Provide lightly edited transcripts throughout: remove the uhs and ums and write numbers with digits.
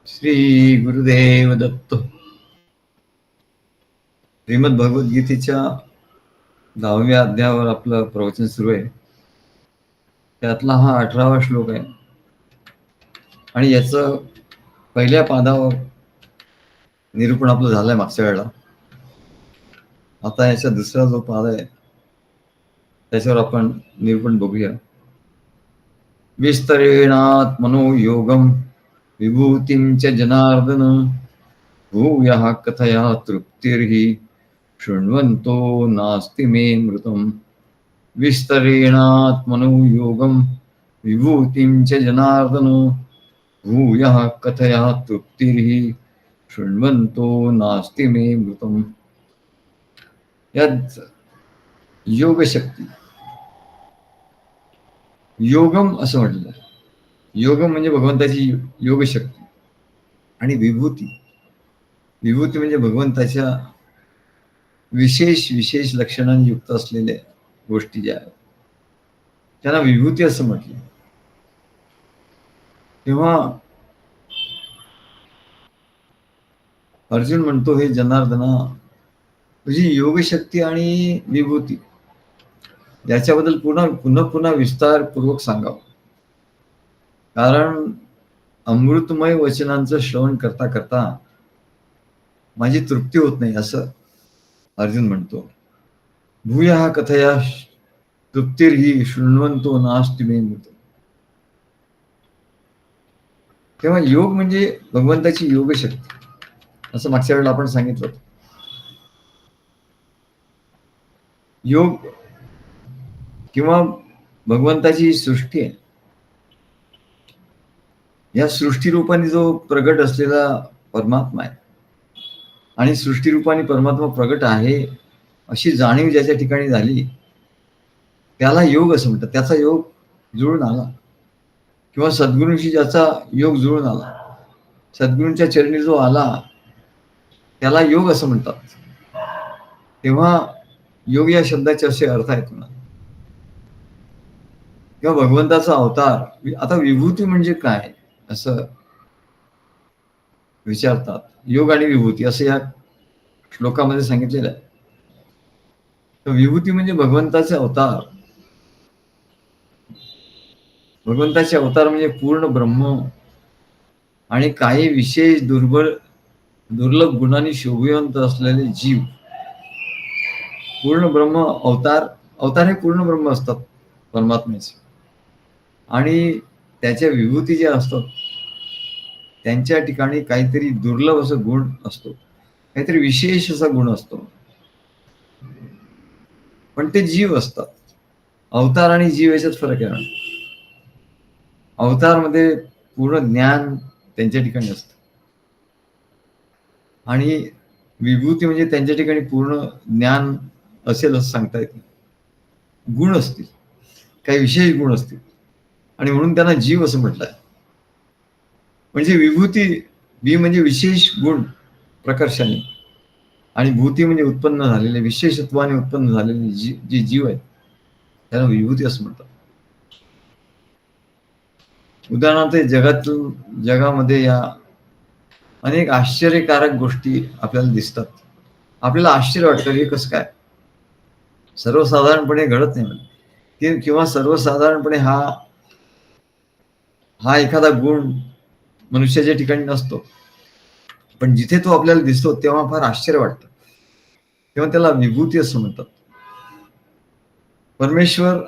श्री गुरुदेव दत्त. श्रीमद भगवद्गीतेच्या 10व्या अध्यायावर आपलं प्रवचन सुरू आहे. त्यातला हा 18वा श्लोक आहे आणि याचं पहिल्या पादावर निरूपण आपलं झालंय मागच्या वेळेला. आता याचा दुसरा जो पाद आहे त्याच्यावर आपण निरूपण बघूया. विस्तरेणात्मनो योगम विभूतिं च जनार्दन भूयः कथया तृप्तिर्हि शृण्वन्तो नास्ति मे मृतम्. विस्तरेणात्मनो योगम विभूतिं च जनार्दन भूयः कथया तृप्तिर्हि शृण्वन्तो नास्ति मे मृतम्. यात योग शक्ती, योगम असं म्हटलं. योगम म्हणजे भगवंताची योग शक्ती आणि विभूती. विभूती म्हणजे भगवंताच्या विशेष विशेष लक्षणांनी युक्त असलेल्या गोष्टी ज्या आहेत त्यांना विभूती असं म्हटलं. तेव्हा अर्जुन म्हणतो, हे जनार्दना, तुझी योगशक्ती आणि विभूती याच्याबद्दल पुन्हा पुन्हा पुन्हा विस्तारपूर्वक सांगावं. कारण अमृतमय वचनांचं श्रवण करता करता माझी तृप्ती होत नाही असं अर्जुन म्हणतो. भूयः कथया तृप्तिर्हि शृण्वन्तो नास्ति मे मृतम्. तेव्हा योग म्हणजे भगवंताची योगशक्ती असं मागच्या वेळेला आपण सांगितलं होतं. योग किंवा भगवंताची सृष्टी आहे. या सृष्टीरूपाने जो प्रगट असलेला परमात्मा आहे आणि सृष्टीरूपाने परमात्मा प्रगट आहे अशी जाणीव ज्याच्या ठिकाणी झाली त्याला योग असं म्हणतात. त्याचा योग जुळून आला किंवा सद्गुरूंशी ज्याचा योग जुळून आला, सद्गुरूंच्या चरणी जो आला त्याला योग असं म्हणतात. तेव्हा योग या शब्दाचे असे अर्थ आहेत ना, किंवा भगवंताचा अवतार. आता विभूती म्हणजे काय असं विचारतात. योग आणि विभूती असं या श्लोकामध्ये सांगितलेलं आहे. तर विभूती म्हणजे भगवंताचे अवतार. भगवंताचे अवतार म्हणजे पूर्ण ब्रह्म आणि काही विशेष दुर्लभ गुणांनी शोभिवंत असलेले जीव. पूर्ण ब्रह्म अवतार हे पूर्ण ब्रह्म असतात परमात्म्याचे. आणि त्याच्या विभूती ज्या असतात त्यांच्या ठिकाणी काहीतरी दुर्लभ असं गुण असतो, काहीतरी विशेष असा गुण असतो, पण ते जीव असतात. अवतार आणि जीव याच्यात फरक आहे. अवतारमध्ये पूर्ण ज्ञान त्यांच्या ठिकाणी असतं आणि विभूती म्हणजे त्यांच्या ठिकाणी पूर्ण ज्ञान असेल असं सांगता येत नाही. गुण असतील, काही विशेष गुण असतील आणि म्हणून त्यांना जीव असं म्हटलंय. म्हणजे विभूती, बी म्हणजे विशेष गुण प्रकर्षाने, आणि भूती म्हणजे उत्पन्न झालेले, विशेषत्वाने उत्पन्न झालेले जे जीव आहेत त्याला विभूती असं म्हणतात. उदाहरणार्थ जगामध्ये या अनेक आश्चर्यकारक गोष्टी आपल्याला दिसतात. आपल्याला आश्चर्य वाटतं हे कसं काय, सर्वसाधारणपणे घडत नाही किंवा सर्वसाधारणपणे हा एखादा गुण मनुष्याच्या ठिकाणी नसतो, पण जिथे तो आपल्याला दिसतो तेव्हा फार आश्चर्य वाटतं, तेव्हा त्याला विभूती असं म्हणतात. परमेश्वर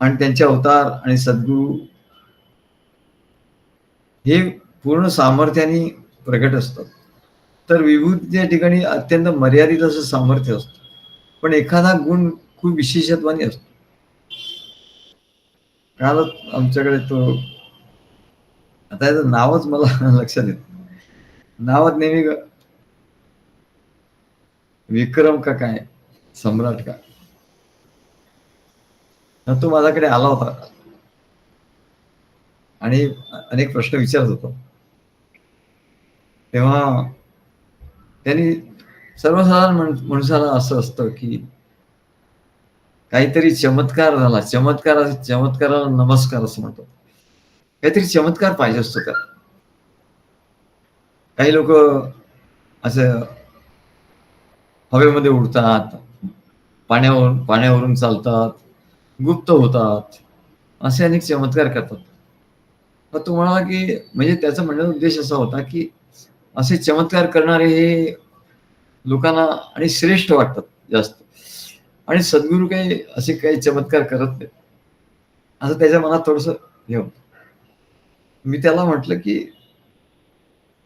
आणि त्यांचे अवतार आणि सद्गुरू हे पूर्ण सामर्थ्याने प्रगट असतात. तर विभूतीच्या ठिकाणी अत्यंत मर्यादित असं सामर्थ्य असतं, पण एखादा गुण खूप विशेषत्वाने असतो. कालच आमच्याकडे तो, आता याचं नावच मला लक्षात येत, नावात नेहमी विक्रम का काय, सम्राट का, तो माझ्याकडे आला होता आणि अनेक प्रश्न विचारत होतो. तेव्हा त्यांनी सर्वसाधारण माणसाला असं असतं की काहीतरी चमत्कार झाला, चमत्काराला नमस्कार असं म्हणतो. काहीतरी चमत्कार पाहिजे असतो का, काही लोक असं हवेमध्ये उडतात, पाण्यावरून चालतात, गुप्त होतात, असे अनेक चमत्कार करतात. मग तो म्हणाला, की म्हणजे त्याचा म्हणण्याचा उद्देश असा होता, की असे चमत्कार करणारे हे लोकांना आणि श्रेष्ठ वाटतात जास्त. आणि सद्गुरू काही असे काही चमत्कार करत नाहीत. असं त्याच्या मनात थोडंसं हे होतं. मी त्याला म्हटलं, की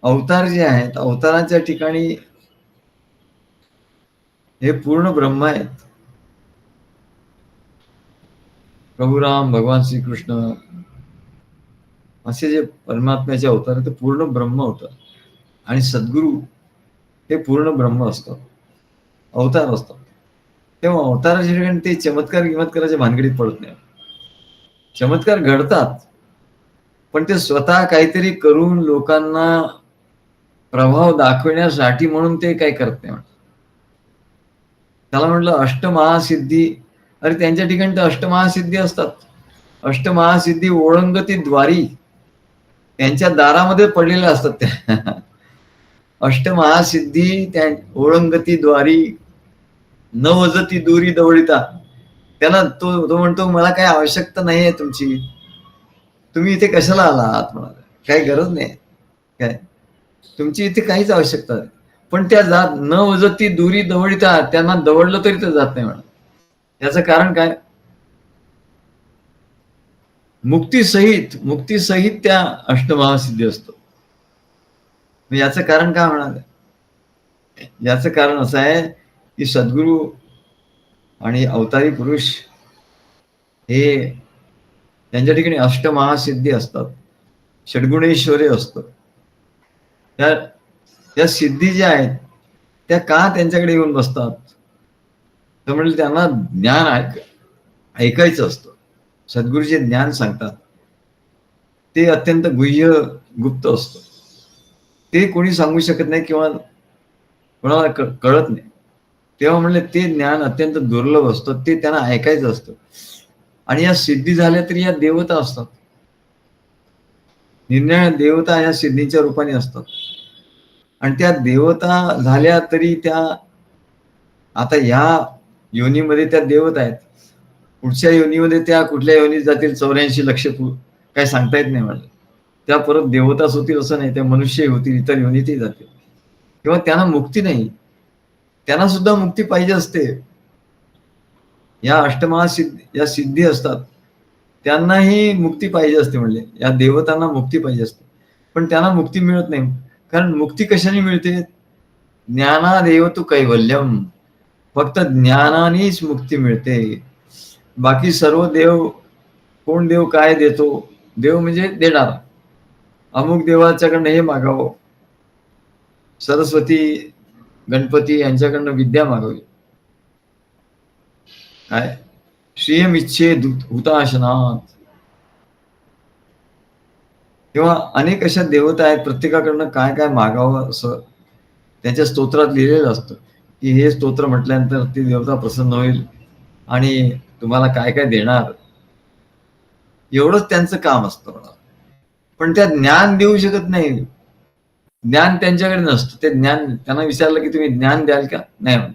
अवतार जे आहेत, अवताराच्या ठिकाणी हे पूर्ण ब्रह्म आहेत. प्रभू राम, भगवान श्रीकृष्ण असे जे परमात्म्याचे अवतार आहेत, ते पूर्ण ब्रह्म होतं. आणि सद्गुरू हे पूर्ण ब्रह्म असतात. अवतार असतात. तेव्हा अवताराच्या ठिकाणी ते चमत्कार-गिमत्काराच्या भानगडीत पडत नाही. चमत्कार घडतात, पण ते स्वतः काहीतरी करून लोकांना प्रभाव दाखवण्यासाठी म्हणून ते काही करत नाही. त्याला म्हटलं अष्टमहासिद्धी. अरे त्यांच्या ठिकाणी तर अष्टमहासिद्धी असतात. अष्टमहासिद्धी ओळंगती द्वारी त्यांच्या दारामध्ये पडलेल्या असतात त्या. अष्टमहासिद्धी त्या ओळंगती द्वारी न वजती दुरी दवडिता. त्याला तो म्हणतो मला काही आवश्यकता नाहीये तुमची. तुम्ही इथे कशाला आलात म्हणाले. काही गरज नाही. काय तुमची इथे काहीच आवश्यकता नाही. पण त्या जात न वजती दुरी दवडिता त्यांना दवडलं तरी ते जात नाही म्हणा. याचं कारण काय? मुक्तीसहित त्या अष्टमहासिद्धी असतो. याचं कारण काय म्हणाले? याचं कारण असं आहे की सद्गुरू आणि अवतारी पुरुष हे त्यांच्या ठिकाणी अष्टमहासिद्धी असतात. षड्गुणेश्वरी असतं. त्या सिद्धी ज्या आहेत त्या का त्यांच्याकडे येऊन बसतात? तर म्हणजे त्यांना ज्ञान ऐकायचं असतं. सद्गुरू जे ज्ञान सांगतात ते अत्यंत गुह्य गुप्त असतं. ते कोणी सांगू शकत नाही किंवा कोणाला कळत नाही. तेव्हा म्हणले ते ज्ञान अत्यंत दुर्लभ असतं. ते त्यांना ऐकायचं असतं. आणि या सिद्धी झाल्या तरी या देवता असतात. निरनिराळ्या देवता या सिद्धीच्या रूपाने असतात. आणि त्या देवता झाल्या तरी त्या आता ह्या योनीमध्ये त्या देवता आहेत. पुढच्या योनीमध्ये त्या कुठल्या योनीत जातील 84 लक्ष काय सांगता येत नाही मला. त्या परत देवताच होतील असं नाही. त्या मनुष्य होतील, इतर योनीतही जातील. किंवा त्यांना मुक्ती नाही. त्यांना सुद्धा मुक्ती पाहिजे असते. या अष्टमहासिद्धी या सिद्धी असतात. त्यांनाही मुक्ती पाहिजे असते म्हणले. या देवतांना मुक्ती पाहिजे असते. पण त्यांना मुक्ती मिळत नाही. कारण मुक्ती कशाने मिळते? ज्ञानादेव तू कैवल्यम. फक्त ज्ञानानेच मुक्ती मिळते. बाकी सर्व देव, कोण देव काय देतो? देव म्हणजे देणारा. अमुक देवाच्याकडनं हे मागावं. सरस्वती, गणपती यांच्याकडनं विद्या मागावी. काय? श्रियम इच्छे हुताशनात. किंवा अनेक अशा देवता आहेत, प्रत्येकाकडनं काय काय मागावं असं त्यांच्या स्तोत्रात लिहिलेलं असतं, की हे स्तोत्र म्हटल्यानंतर ती देवता प्रसन्न होईल आणि तुम्हाला काय काय देणार. एवढंच त्यांचं काम असतं. पण त्या ज्ञान देऊ शकत नाही. ज्ञान त्यांच्याकडे नसतं. ते ज्ञान त्यांना विचारलं की तुम्ही ज्ञान द्याल का? नाही म्हणत.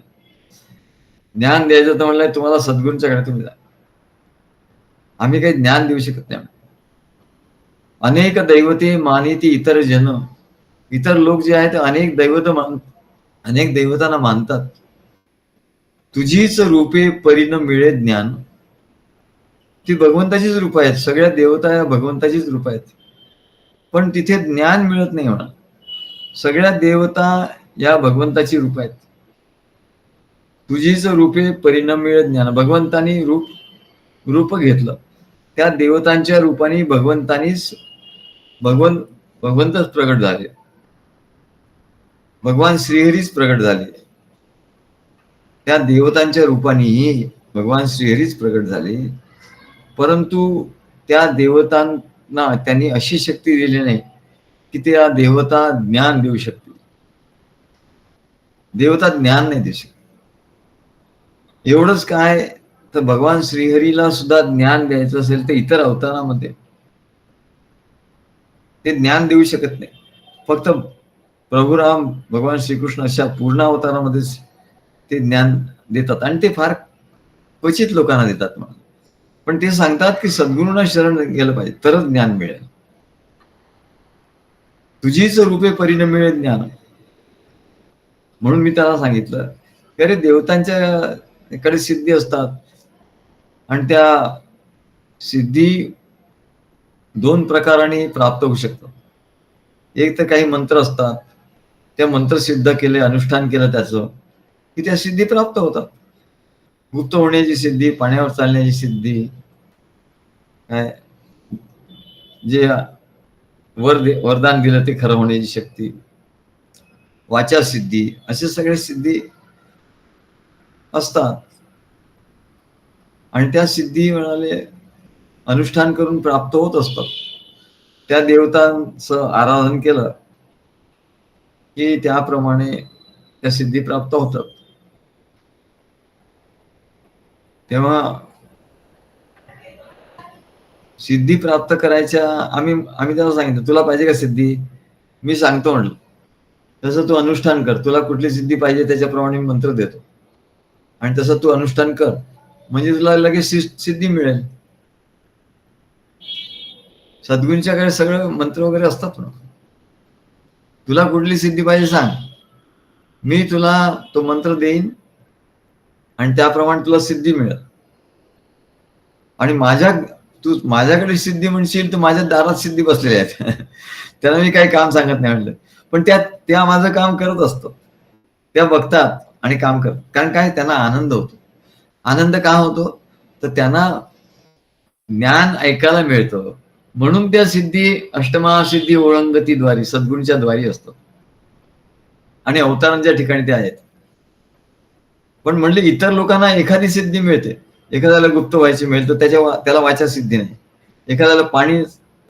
ज्ञान द्यायचं तर म्हणलं तुम्हाला सद्गुरूंच्याकडे तुम्ही जा. आम्ही काही ज्ञान देऊ शकत नाही. अनेक दैवते मानिती इतर जन. इतर लोक जे आहेत अनेक दैवतांना मानतात. तुझीच रूपे परिण मिळे ज्ञान. ती भगवंताचीच रूप आहेत. सगळ्या देवता या भगवंताचीच रूप आहेत. पण तिथे ज्ञान मिळत नाही म्हणा. सगळ्या देवता या भगवंताची रूप आहेत. तुझीच रूपे परिणमिळ ज्ञान. भगवंतानी रूप घेतलं. त्या देवतांच्या रूपाने भगवंतच प्रगट झाले. भगवान श्रीहरीच प्रगट झाले. त्या देवतांच्या रूपाने भगवान श्रीहरीच प्रगट झाले. परंतु त्या देवतांना त्यांनी अशी शक्ती दिली नाही की त्या देवता ज्ञान देऊ शकतील. देवता ज्ञान नाही देऊ शकत. एवढंच काय तर भगवान श्रीहरीला सुद्धा ज्ञान द्यायचं असेल तर इतर अवतारामध्ये ते ज्ञान देऊ शकत नाही. फक्त प्रभू राम भगवान श्रीकृष्ण अशा पूर्ण अवतारामध्येच ते ज्ञान देतात आणि ते फार क्वचित लोकांना देतात म्हणून. पण ते सांगतात की सद्गुरूंना शरण गेलं पाहिजे तरच ज्ञान मिळेल. तुझीच रूपे परीने मिळेल ज्ञान. म्हणून मी त्याला सांगितलं की अरे देवतांच्या कडे सिद्धी असतात आणि त्या सिद्धी दोन प्रकाराने प्राप्त होऊ शकतात. एक तर काही मंत्र असतात, त्या मंत्र सिद्ध केले, अनुष्ठान केलं त्याचं की त्या सिद्धी प्राप्त होतात. गुप्त होण्याची सिद्धी, पाण्यावर चालण्याची सिद्धी, काय जे वरदान दिलं ते खरं होण्याची शक्ती, वाचा सिद्धी, असे सगळे सिद्धी असतात. आणि त्या सिद्धी म्हणाले अनुष्ठान करून प्राप्त होत असतात. त्या देवतांचं आराधन केलं की त्याप्रमाणे त्या सिद्धी प्राप्त होतात. तेव्हा सिद्धी प्राप्त करायच्या आम्ही त्याला सांगितलं, तुला पाहिजे का सिद्धी? मी सांगतो म्हटलं. तसं तू अनुष्ठान कर. तुला कुठली सिद्धी पाहिजे त्याच्याप्रमाणे मी मंत्र देतो. आणि तसं तू अनुष्ठान कर. म्हणजे तुला लगेच सिद्धी मिळेल. सद्गुरूंच्याकडे सगळं मंत्र वगैरे असतात ना. तुला कुठली सिद्धी पाहिजे सांग. मी तुला तो मंत्र देईन आणि त्याप्रमाणे तुला सिद्धी मिळेल. आणि तू माझ्याकडे सिद्धी म्हणशील तर माझ्या दारात सिद्धी बसलेल्या आहेत. त्याला मी काही काम सांगत नाही म्हटलं. पण त्या माझं काम करत असतो. त्या बघतात आणि काम करतात. कारण काय त्यांना आनंद होतो. आनंद का होतो? तर त्यांना ज्ञान ऐकायला मिळतं. म्हणून त्या सिद्धी अष्टमा सिद्धी ओळंगतीद्वारी सद्गुरूंच्या द्वारी असतात. आणि अवतारांच्या ठिकाणी ते आहेत. पण म्हणले इतर लोकांना एखादी सिद्धी मिळते. एखाद्याला गुप्त व्हायची मिळेल तर त्याला वाचा सिद्धी नाही. एखाद्याला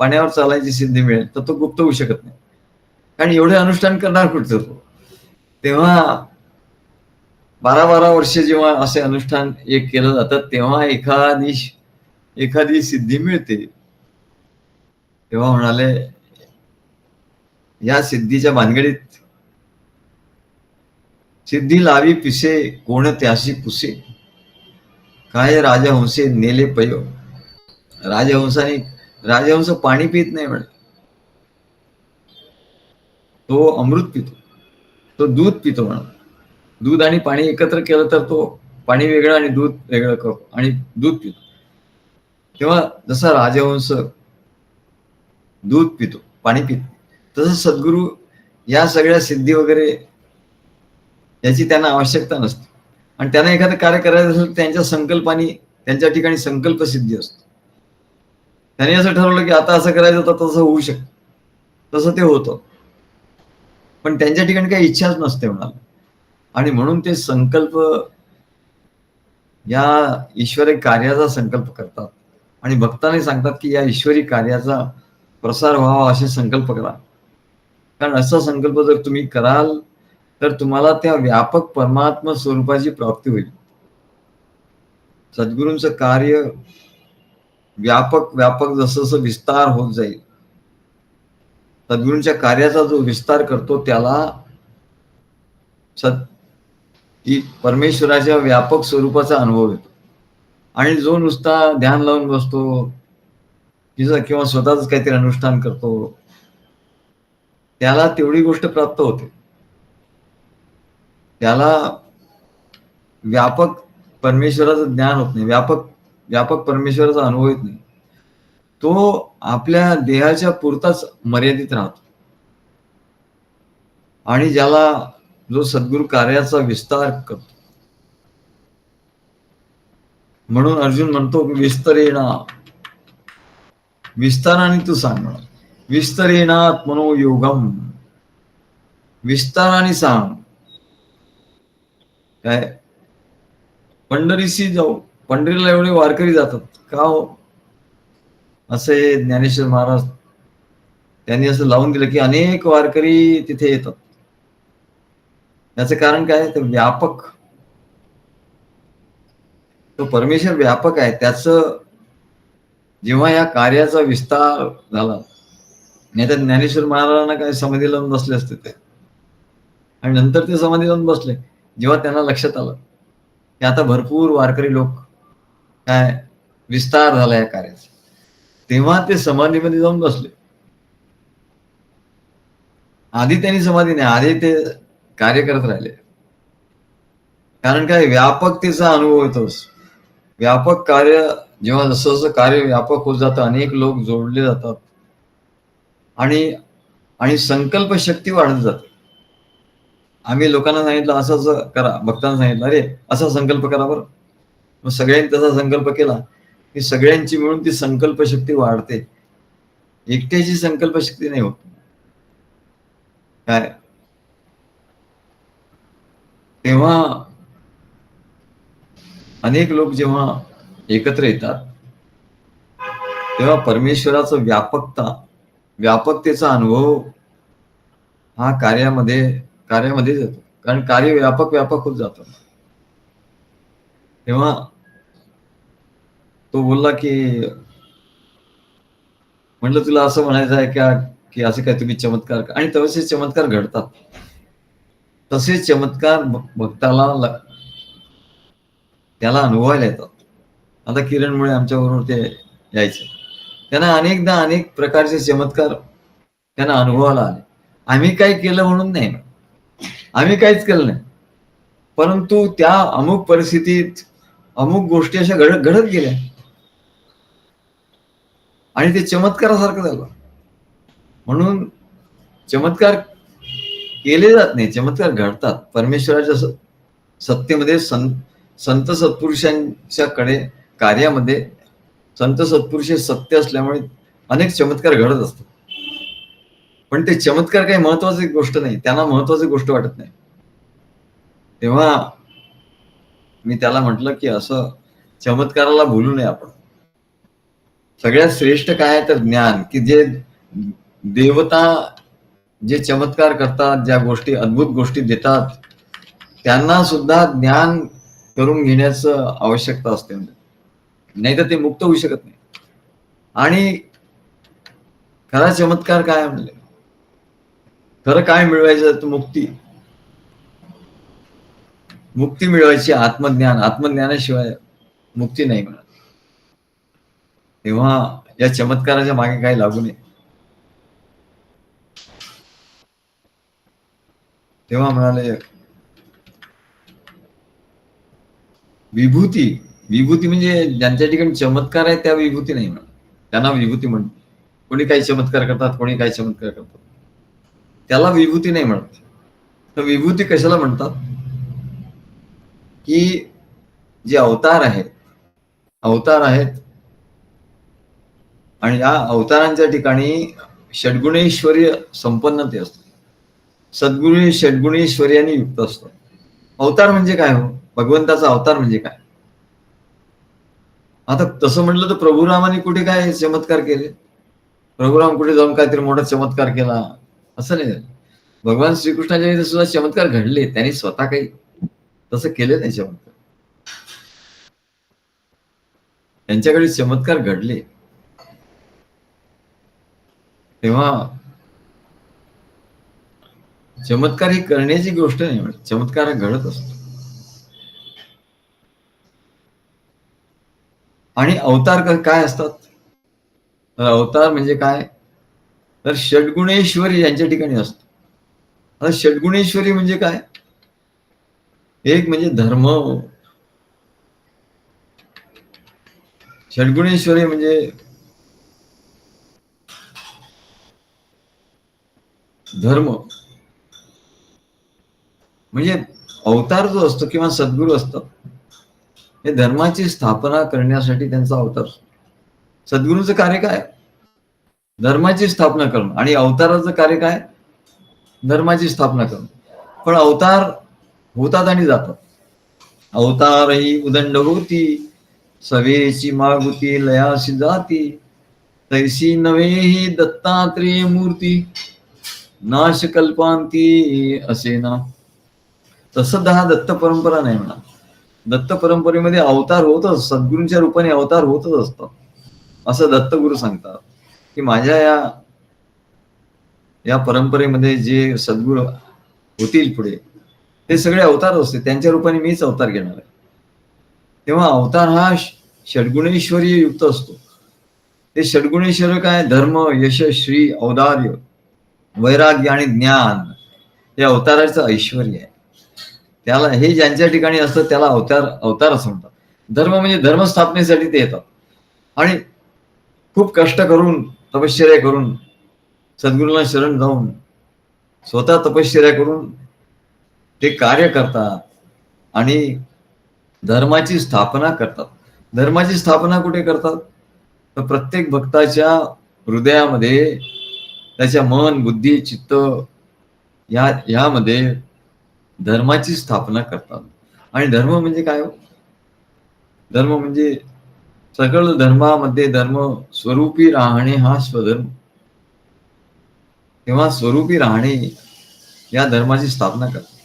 पाण्यावर चालायची सिद्धी मिळेल तर तो गुप्त होऊ शकत नाही. कारण एवढे अनुष्ठान करणार कुठचं तो. तेव्हा 12-12 वर्ष जेव्हा असे अनुष्ठान एक केलं जातं तेव्हा एखादी सिद्धी मिळते. तेव्हा म्हणाले या सिद्धीच्या भानगडीत सिद्धी लावी पिसे कोण त्याशी पुसे, काय राजहंसे नेले पयो. राजहंस पाणी पित नाही म्हणे, तो अमृत पितो, तो दूध पितो म्हणा. दूध आणि पाणी एकत्र केलं तर तो पाणी वेगळं आणि दूध वेगळं करतो आणि दूध पितो. तेव्हा जसा राजहंस दूध पितो, पाणी पितो, तसं सद्गुरू या सगळ्या सिद्धी वगैरे याची त्यांना आवश्यकता नसते. आणि त्यांना एखादं कार्य करायचं असेल त्यांच्या संकल्पाने त्यांच्या ठिकाणी संकल्प सिद्धी असते. त्यांनी असं ठरवलं की आता असं करायचं तर तसं होऊ शकतं, तसं ते होतं. पण त्यांच्या ठिकाणी काही इच्छाच नसते म्हणाल. आणि म्हणून ते संकल्प या ईश्वरी कार्याचा संकल्प करतात आणि भक्तांनी सांगतात की या ईश्वरी कार्याचा प्रसार व्हावा असे संकल्प करा. कारण असा संकल्प जर तुम्ही कराल तर तुम्हाला त्या व्यापक परमात्मा स्वरूपाची प्राप्ती होईल. सद्गुरूंचं कार्य व्यापक जसं जसं विस्तार होत जाईल, सद्गुरूंच्या कार्याचा जो विस्तार करतो त्याला परमेश्वराच्या व्यापक स्वरूपाचा अनुभव येतो. आणि जो नुसता ध्यान लावून बसतो किंवा स्वतःच काहीतरी अनुष्ठान करतो त्याला तेवढी गोष्ट प्राप्त होते. त्याला व्यापक परमेश्वराचं ज्ञान होत नाही, व्यापक परमेश्वराचा अनुभव येत नाही. तो आपल्या देहाच्या पुरताच मर्यादित राहतो. आणि जो सद्गुरू कार्याचा विस्तार करतो. म्हणून अर्जुन म्हणतो विस्ताराने तू सांग म्हणा. विस्तरेणात्मनो योगम, विस्ताराने सांग. काय पंढरीशी जाऊ, पंढरीला एवढे वारकरी जातात का हो? असे ज्ञानेश्वर महाराज त्यांनी असं लावून दिलं की अनेक वारकरी तिथे येतात. याचं कारण काय? तर व्यापक, तो परमेश्वर व्यापक आहे. त्याचं जेव्हा या कार्याचा विस्तार झाला, नाही तर ज्ञानेश्वर महाराजांना काय समाधी लावून बसले असते ते. आणि नंतर ते समाधी जाऊन बसले. जेव्हा त्यांना लक्षात आलं की आता भरपूर वारकरी लोक काय विस्तार झाला या कार्याचा, तेव्हा ते समाधीमध्ये जाऊन बसले. आधी त्यांनी समाधी नाही, आधी ते कार्य करत राहिले. कारण काय व्यापकतेचा अनुभव येतोच. व्यापक कार्य जेव्हा जसं जसं कार्य व्यापक होत जातं, अनेक लोक जोडले जातात आणि आणि संकल्प शक्ती वाढत जाते. आम्ही लोकांना सांगितलं असं असं करा, भक्तांना सांगितलं अरे असा संकल्प करा बरं. मग सगळ्यांनी तसा संकल्प केला की सगळ्यांची मिळून ती संकल्प शक्ती वाढते. एकट्याची संकल्प शक्ती नाही होत. काय तेव्हा अनेक लोक जेव्हा एकत्र येतात तेव्हा परमेश्वराचं व्यापकतेचा अनुभव हा कार्यामध्येच येतो. कारण कार्य व्यापक होत जातं. तेव्हा तो बोलला की म्हटलं तुला असं म्हणायचं आहे का की असे काय तुम्ही चमत्कार आणि तसे चमत्कार घडतात. तसे चमत्कार भक्ताला त्याला अनुभवायला येतात. आता किरणमुळे आमच्याबरोबर ते यायचे. त्यांना अनेकदा अनेक प्रकारचे चमत्कार त्यांना अनुभवाला आले. आम्ही काय केलं म्हणून नाही, आम्ही काहीच केलं नाही, परंतु त्या अमुक परिस्थितीत अमुक गोष्टी अशा घडत गेल्या आणि ते चमत्कारासारखं झालं. म्हणून चमत्कार केले जात नाही, चमत्कार घडतात. परमेश्वराच्या सत्तेमध्ये संत सत्पुरुषांच्याकडे कार्यामध्ये संत सत्पुरुष सत्य असल्यामुळे अनेक चमत्कार घडत असतात. पण ते चमत्कार काही महत्वाची गोष्ट नाही, त्यांना महत्वाची गोष्ट वाटत नाही. तेव्हा मी त्याला म्हटलं की असं चमत्काराला भूलू नये आपण. सगळ्यात श्रेष्ठ काय आहे तर ज्ञान, की जे देवता जे चमत्कार करतात, ज्या गोष्टी अद्भुत गोष्टी देतात, त्यांना सुद्धा ज्ञान करून घेण्याचं आवश्यकता असते. नाही तर ते मुक्त होऊ शकत नाही. आणि खरा चमत्कार काय म्हणले, खरं काय मिळवायचं तर मुक्ती मिळवायची, आत्मज्ञानाशिवाय मुक्ती नाही मिळत. तेव्हा या चमत्काराच्या मागे काही लागू नये. तेव्हा म्हणाले विभूती म्हणजे ज्यांच्या ठिकाणी चमत्कार आहे त्या विभूती नाही म्हणत, त्यांना विभूती म्हणतो. कोणी काही चमत्कार करतात, कोणी काही चमत्कार करतात, त्याला विभूती नाही म्हणत. तर विभूती कशाला म्हणतात की जे अवतार आहेत आणि या अवतारांच्या ठिकाणी षड्गुणेश्वरी संपन्नते असते. सद्गुणी षड्गुणेश्वर्याने युक्त असतो. अवतार म्हणजे काय हो, भगवंताचा अवतार म्हणजे काय? आता तसं म्हटलं तर प्रभुरामाने कुठे काय चमत्कार केले? प्रभुराम कुठे जाऊन काहीतरी मोठा चमत्कार केला असं नाही झालं. भगवान श्रीकृष्णाच्या इथे सुद्धा चमत्कार घडले, त्यांनी स्वतः काही तसं केले नाही. चमत्कार त्यांच्याकडे चमत्कार घडले. तेव्हा चमत्कार ही करण्याची गोष्ट नाही, चमत्कार घडत असतो. आणि अवतार काय असतात? तर अवतार म्हणजे काय तर षड्गुणेश्वरी यांच्या ठिकाणी असतो. आता षड्गुणेश्वरी म्हणजे काय? एक म्हणजे धर्म, षड्गुणेश्वरी म्हणजे धर्म, म्हणजे अवतार जो असतो किंवा सद्गुरू असतात हे धर्माची स्थापना करण्यासाठी त्यांचा अवतार. सद्गुरूचं कार्य काय? धर्माची स्थापना करणं. आणि अवताराचं कार्य काय? धर्माची स्थापना करणं. पण अवतार होतात आणि जातात. अवतार ही उदंड होती, सवेची मागुती लयासी जाती, तैसी नवे ही दत्तात्रेय मूर्ती, नाश कल्पांती असे ना. तसं हा दत्त परंपरा नाही म्हणा. दत्त परंपरेमध्ये अवतार होतच, सद्गुरूंच्या रूपाने अवतार होतच असतात असं दत्तगुरु सांगतात. की माझ्या या परंपरेमध्ये जे सद्गुरू होतील पुढे, ते सगळे अवतार असते. त्यांच्या रूपाने मीच अवतार घेणार आहे. तेव्हा अवतार हा षड्गुणेश्वरी युक्त असतो. ते षड्गुणेश्वर काय? धर्म, यश, श्री, औदार्य, वैराग्य आणि ज्ञान हे अवताराचं ऐश्वर आहे. त्याला हे ज्यांच्या ठिकाणी असतं त्याला अवतार असं म्हणतात. धर्म म्हणजे धर्मस्थापनेसाठी ते येतात आणि खूप कष्ट करून, तपश्चर्या करून, सद्गुरूंना शरण जाऊन स्वतः तपश्चर्या करून ते कार्य करतात आणि धर्माची स्थापना करतात. धर्माची स्थापना कुठे करतात? तर प्रत्येक भक्ताच्या हृदयामध्ये, त्याच्या मन, बुद्धी, चित्त यामध्ये धर्माची स्थापना करतात. आणि धर्म म्हणजे काय हो? धर्म म्हणजे सकळ धर्मामध्ये धर्म स्वरूपी राहणे हा स्वधर्म. तेव्हा स्वरूपी राहणे या धर्माची स्थापना करतात.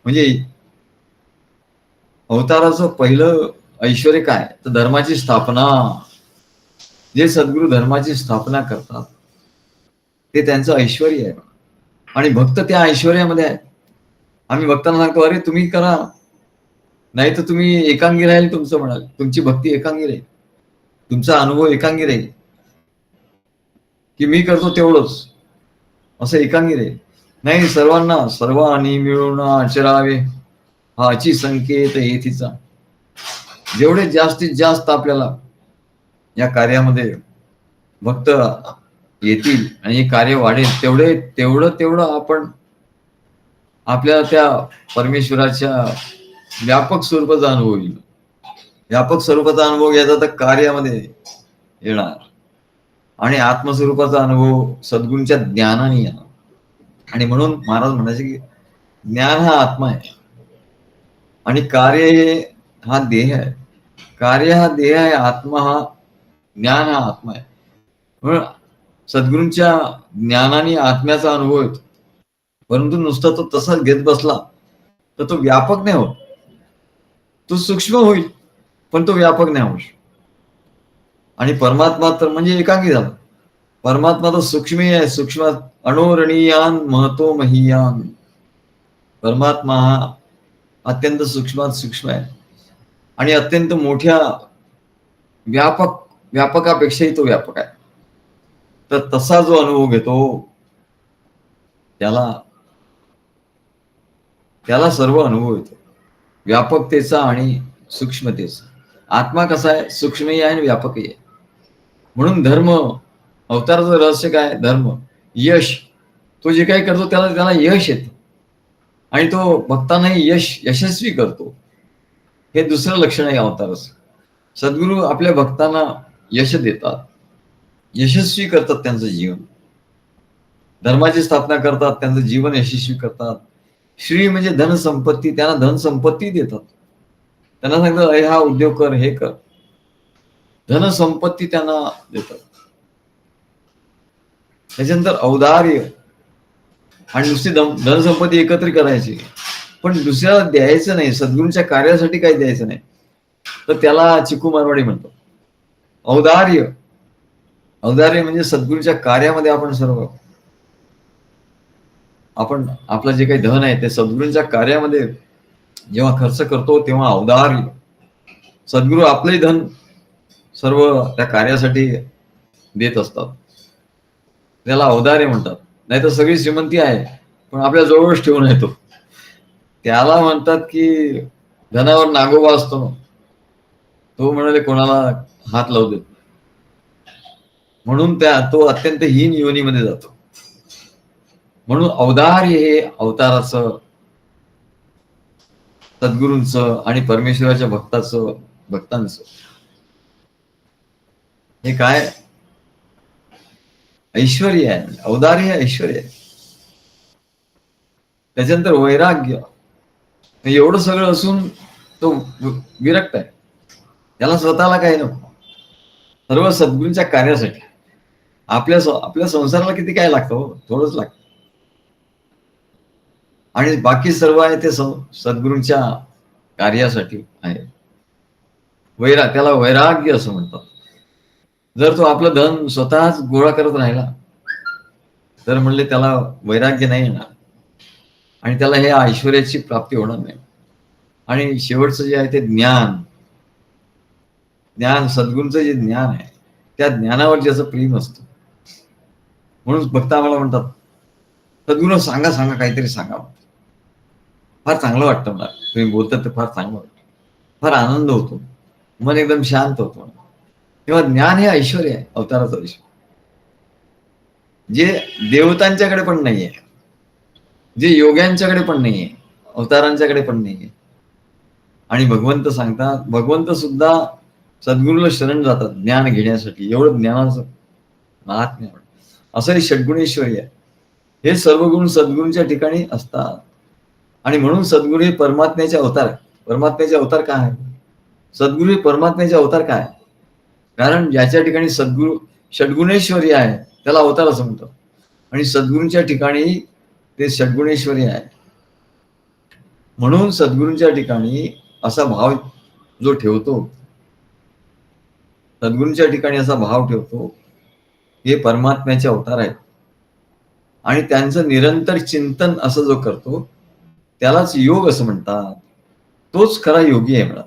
म्हणजे अवताराचं पहिलं ऐश्वर काय? तर धर्माची स्थापना. जे सद्गुरू धर्माची स्थापना करतात ते त्यांचं ऐश्वर आहे आणि भक्त त्या ऐश्वर्यामध्ये आहे. आम्ही भक्तांना सांगतो, अरे तुम्ही करा, नाही तर तुम्ही एकांगी राहील. तुमचं म्हणाल, तुमची भक्ती एकांगी राहील, तुमचा अनुभव एकांगी राहील, की मी करतो तेवढंच असं एकांगी राहील. नाही, सर्वांनी मिळून आचरावे हाची संकेत येथीचा. जेवढे जास्तीत जास्त आपल्याला या कार्यामध्ये भक्त येतील आणि हे कार्य वाढेल, तेवढं आपण आपल्याला त्या परमेश्वराच्या व्यापक स्वरूपाचा अनुभव येईल. व्यापक स्वरूपाचा अनुभव घ्यायचा तर कार्यामध्ये येणार आणि आत्मस्वरूपाचा अनुभव सद्गुरूंच्या ज्ञानाने येणार. आणि म्हणून महाराज म्हणायचे की ज्ञान हा आत्मा आहे आणि कार्य हा देह आहे. कार्य हा देह आहे, आत्मा हा, ज्ञान हा आत्मा आहे. म्हणून सद्गुरूंच्या ज्ञानाने आत्म्याचा अनुभव येतो. परंतु नुसता तो तसाच घेत बसला तर तो व्यापक नाही होत. तो सूक्ष्म होईल पण तो व्यापक नाही होऊ शकत. आणि परमात्मा तर म्हणजे एकांगी झाला. परमात्मा तर सूक्ष्म आहे. सूक्ष्म अणोरणीयान महतो महीयान. परमात्मा हा अत्यंत सूक्ष्म आहे आणि अत्यंत मोठ्या व्यापकापेक्षाही तो व्यापक आहे. तर तसा जो अनुभव घेतो त्याला सर्व अनुभव येतो, व्यापकतेचा आणि सूक्ष्मतेचा. आत्मा कसा आहे? सूक्ष्मही आहे आणि व्यापकही आहे. म्हणून धर्म, अवताराचं रहस्य काय? धर्म, यश. तो जे काही करतो त्याला यश येतं आणि तो भक्तांनाही यशस्वी करतो. हे दुसरं लक्षण आहे अवताराचं. सद्गुरू आपल्या भक्तांना यश देतात, यशस्वी करतात त्यांचं जीवन, धर्माची स्थापना करतात, त्यांचं जीवन यशस्वी करतात. श्री म्हणजे धनसंपत्ती, त्यांना धनसंपत्ती देतात. त्यांना सांगतात, हा उद्योग कर, हे कर. धनसंपत्ती त्यांना देतात. त्याच्यानंतर औदार्य. आणि नुसती धनसंपत्ती एकत्र करायची पण दुसऱ्याला द्यायचं नाही. सद्गुरूंच्या कार्यासाठी काही द्यायचं नाही, तर त्याला चिकू मारवाडी म्हणतो. औदार्य म्हणजे सद्गुरूंच्या कार्यामध्ये आपण आपलं जे काही धन आहे ते सद्गुरूंच्या कार्यामध्ये जेव्हा खर्च करतो तेव्हा औदार्य. सद्गुरू आपलंही धन सर्व त्या कार्यासाठी देत असतात, त्याला औदार्य म्हणतात. नाही तर सगळी श्रीमंती आहे पण आपल्या जवळच ठेवून येतो, त्याला म्हणतात की धनावर नागोबा असतो ना, तो म्हणाले कोणाला हात लावू देत. म्हणून तो अत्यंत हीन योनीमध्ये जातो. म्हणून औदार्य हे अवताराचं, सद्गुरूंचं आणि परमेश्वराच्या भक्तांचं हे काय ऐश्वर्य आहे. औदार्य हे ऐश्वर्य आहे. त्याच्यानंतर वैराग्य. एवढं सगळं असून तो विरक्त आहे, त्याला स्वतःला काही नको, सर्व सद्गुरूंच्या कार्यासाठी. आपल्या संसाराला किती काय लागतं हो, थोडंच लागतं. आणि बाकी सर्व आहे ते सद्गुरूंच्या कार्यासाठी आहे. त्याला वैराग्य असं म्हणतात. जर तो आपलं धन स्वतःच गोळा करत राहिला तर म्हणले त्याला वैराग्य नाही येणार. आणि त्याला हे ऐश्वर्याची प्राप्ती होणार नाही. आणि शेवटचं जे आहे ते ज्ञान सद्गुरूंचं जे ज्ञान आहे त्या ज्ञानावर ज्याचं प्रेम असतं. म्हणून भक्त आम्हाला म्हणतात, सद्गुरू सांगा सांगा काहीतरी सांगा. फार चांगलं वाटतं मला, तुम्ही बोलतात ते फार चांगलं वाटतं, फार आनंद होतो, मन एकदम शांत होतं. तेव्हा ज्ञान हे ऐश्वर्य आहे, अवताराचं ऐश्वर्य, जे देवतांच्याकडे पण नाहीये, जे योग्यांच्याकडे पण नाहीये, अवतारांच्याकडे पण नाहीये. आणि भगवंत सांगतात, भगवंत सुद्धा सद्गुरूला शरण जातात ज्ञान घेण्यासाठी. एवढं ज्ञानाचं महात्म्य असं हे षड्गुणेश्वरी आहे. हे सर्व गुण सद्गुरूंच्या ठिकाणी असतात. आणि म्हणून सद्गुरू हे परमात्म्याचे अवतार आहे. परमात्म्याचे अवतार काय आहे? सद्गुरू हे परमात्म्याचे अवतार काय? कारण ज्याच्या ठिकाणी सद्गुरू षड्गुणेश्वरी आहे त्याला अवतार असं म्हणतात. आणि सद्गुरूंच्या ठिकाणी ते षड्गुणेश्वरी आहे. म्हणून सद्गुरूंच्या ठिकाणी असा भाव जो ठेवतो, सद्गुरूंच्या ठिकाणी असा भाव ठेवतो, हे परमात्म्याचे अवतार आहेत. आणि त्यांचं निरंतर चिंतन असं जो करतो त्यालाच योग असं म्हणतात. तोच खरा योगी आहे म्हणा.